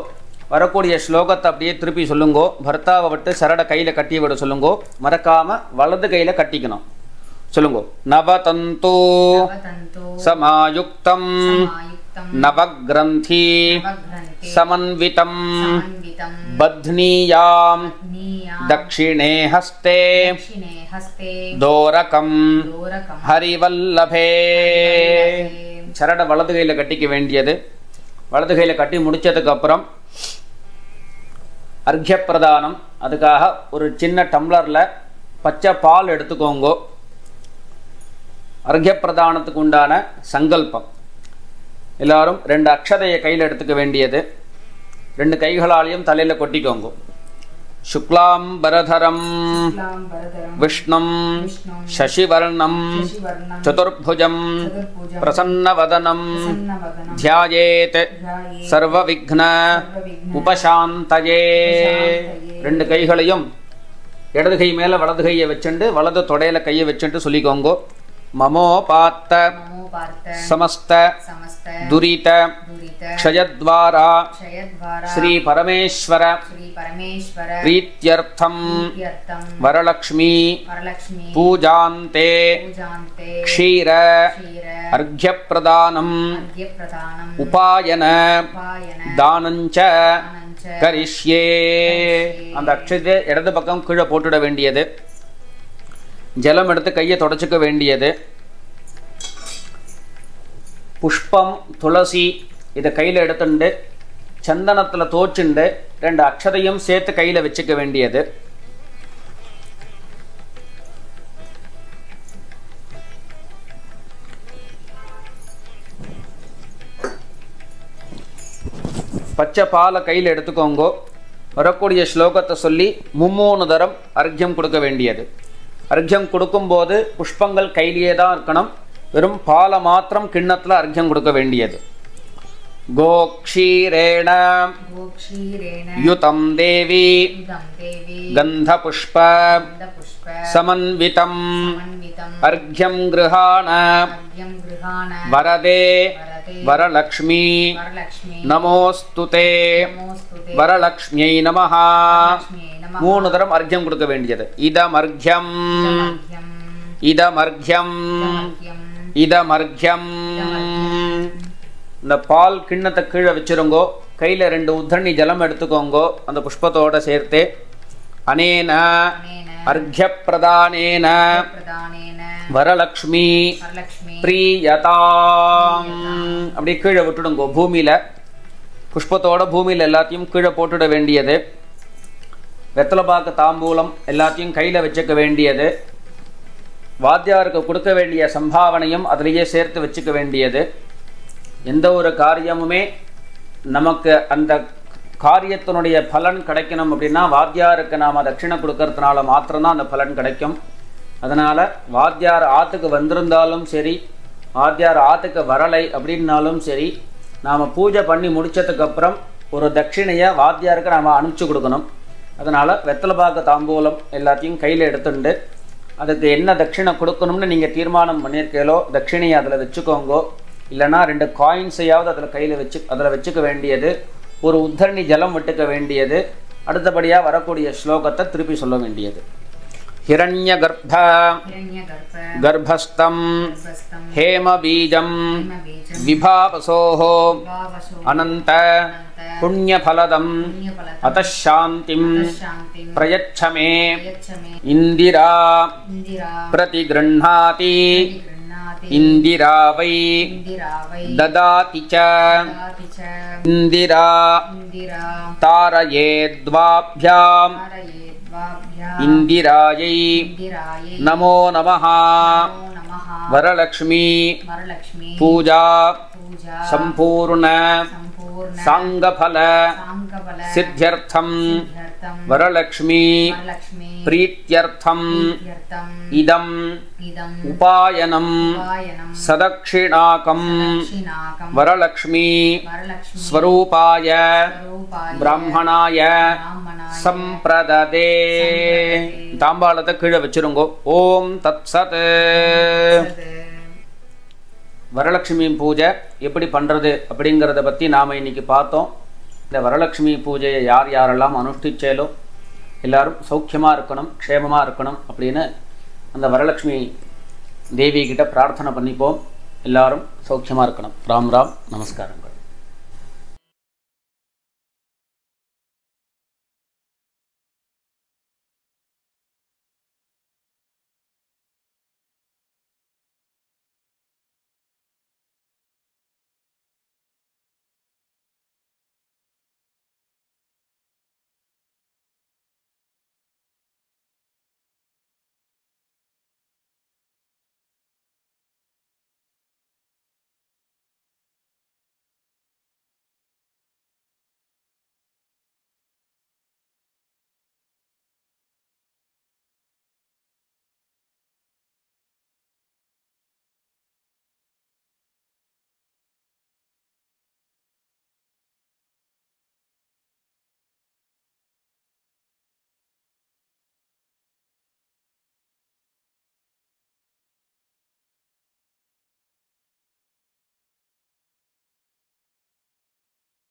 வரக்கூடிய ஸ்லோகத்தை அப்படியே திருப்பி சொல்லுங்கோ. பர்த்தாவை விட்டு சரடை கையில் கட்டி விட சொல்லுங்கோ. மறக்காமல் வலது கையில் கட்டிக்கணும். சொல்லுங்கோ. நவதந்து சமாயுக்தம் நவக்ரந்தி சமன்விதம் பத்னியாம் தக்ஷிணே ஹஸ்தே தோரகம் ஹரிவல்லபே. சரடை வலது கையில் கட்டிக்க வேண்டியது. வலது கையில் கட்டி முடிச்சதுக்கு அப்புறம் அர்க்ய பிரதானம். அதுக்காக ஒரு சின்ன டம்ளரில் பச்சை பால் எடுத்துக்கோங்கோ. அர்க்ய பிரதானத்துக்கு உண்டான சங்கல்பம். எல்லாரும் 2 அக்ஷதையை கையில் எடுத்துக்க வேண்டியது. 2 கைகளாலையும் தலையில் கொட்டிக்கோங்க. சுக்லாம் பரதரம் விஷ்ணும் சசிவர்ணம் சதுர்புஜம் பிரசன்னவதனம் தியாயேத் சர்வவிக்ன உபசாந்தயே. 2 கைகளையும் இடது கை மேலே வலது கையை வச்சுட்டு வலது தொடையில கையை வச்சுட்டு சொல்லிக்கோங்க. மமோபாத்த समस्त दुरीत क्षयद्वारा श्री परमेश्वर प्रीत्यर्थम वरलक्ष्मी पूजान्ते क्षीर अर्घ्य प्रदानम उपायन दानंच करिष्ये. அந்த அக்ஷதை இடது பக்கம் கீழே போட்டுட வேண்டியது. ஜலம் எடுத்து கையை தொடச்சுக்க வேண்டியது. புஷ்பம் துளசி இதை கையில் எடுத்துண்டு சந்தனத்தில் தோச்சுண்டு 2 அக்ஷதையும் சேர்த்து கையில் வச்சுக்க வேண்டியது. பச்சை பாலை கையில் எடுத்துக்கோங்கோ. வரக்கூடிய ஸ்லோகத்தை சொல்லி 3 தரம் அர்க்யம் கொடுக்க வேண்டியது. அர்க்யம் கொடுக்கும்போது புஷ்பங்கள் கையிலேயே தான் இருக்கணும். வெறும் பாலை மாத்திரம் கிண்ணத்தில் அர்க்யம் கொடுக்க வேண்டியது. கோக்ஷீரேண யுதம் தேவி கந்தபுஷ்ப சமன்விதம் அர்க்யம் கிருஹாண வரதே வரலக்ஷ்மி நமோஸ்துதே வரலக்ஷ்மியை நமஹ. 3 தரம் அர்க்யம் கொடுக்க வேண்டியது. இதமர்க்யம் இதமர்க்யம் இதமர்க்யம். இந்த பால் கிண்ணத்தை கீழே வச்சிருங்கோ. கையில் 2 உத்தரணி ஜலம் எடுத்துக்கோங்கோ அந்த புஷ்பத்தோடு சேர்த்து. அனேன அர்க்ய பிரதானேன வரலக்ஷ்மி பிரியதாம். அப்படியே கீழே விட்டுடுங்கோ. பூமியில் புஷ்பத்தோட பூமியில் எல்லாத்தையும் கீழே போட்டுட வேண்டியது. வெத்தலைபாக்கு தாம்பூலம் எல்லாத்தையும் கையில் வச்சுக்க வேண்டியது. வாத்தியாருக்கு கொடுக்க வேண்டிய சம்பாவனையும் அதிலேயே சேர்த்து வச்சுக்க வேண்டியது. எந்த ஒரு காரியமுமே நமக்கு அந்த காரியத்தினுடைய பலன் கிடைக்கணும் அப்படின்னா வாத்தியாருக்கு நாம் தட்சிணை கொடுக்கறதுனால மாத்திரம்தான் அந்த பலன் கிடைக்கும். அதனால் வாத்தியார் ஆற்றுக்கு வந்திருந்தாலும் சரி, வாத்தியார் ஆற்றுக்கு வரலை அப்படின்னாலும் சரி, நாம் பூஜை பண்ணி முடித்ததுக்கப்புறம் ஒரு தட்சிணையை வாத்தியாருக்கு நாம் அனுப்பிச்சி கொடுக்கணும். அதனால் வெத்தலைபாக்கு தாம்பூலம் எல்லாத்தையும் கையில் எடுத்துட்டு அதுக்கு என்ன தட்சிணை கொடுக்கணும்னு நீங்கள் தீர்மானம் பண்ணியிருக்கீங்களோ தட்சிணையை அதில் வச்சுக்கோங்கோ. இல்லைனா 2 காயின்ஸையாவது அதில் வச்சுக்க வேண்டியது, ஒரு உத்தரணி ஜலம் விட்டுக்க வேண்டியது, அடுத்தபடியாக வரக்கூடிய ஸ்லோகத்தை திருப்பி சொல்ல வேண்டியது. ஹிரண்யகர்ப்ப கர்ப்பஸ்தம் ஹேமபீஜம் விபாவசோः அனந்த புண்ணியபலதம் அதசாந்திம் பிரயச்சமே இந்திரா பிரதிகிருண்ணாதி இந்திரா வை ததாதி ச இந்திரா தாரயேத்வாப்யாம் இந்திராயை நமோ நமஹ. வரலக்ஷ்மி பூஜா சம்பூர்ண சாங்கபல சித்தியர்த்தம் வரலக்ஷ்மி பிரீத்யர்த்தம் இதம் உபாயனம் சதக்ஷிணாகம் வரலக்ஷ்மி ஸ்வரூபாய பிராமணாய சம்பிரததே. தாம்பாளத்தை கீழே வச்சிருங்கோ. ஓம் தத் சத். வரலட்சுமி பூஜை எப்படி பண்ணுறது அப்படிங்கிறத பற்றி நாம் இன்றைக்கி பார்த்தோம். இந்த வரலட்சுமி பூஜையை யார் யாரெல்லாம் அனுஷ்டிச்சாலோ எல்லாரும் சௌக்கியமாக இருக்கணும், க்ஷேமமாக இருக்கணும் அப்படின்னு அந்த வரலட்சுமி தேவி கிட்ட பிரார்த்தனை பண்ணிப்போம். எல்லாரும் சௌக்கியமாக இருக்கணும். ராம் ராம், நமஸ்காரங்கள்.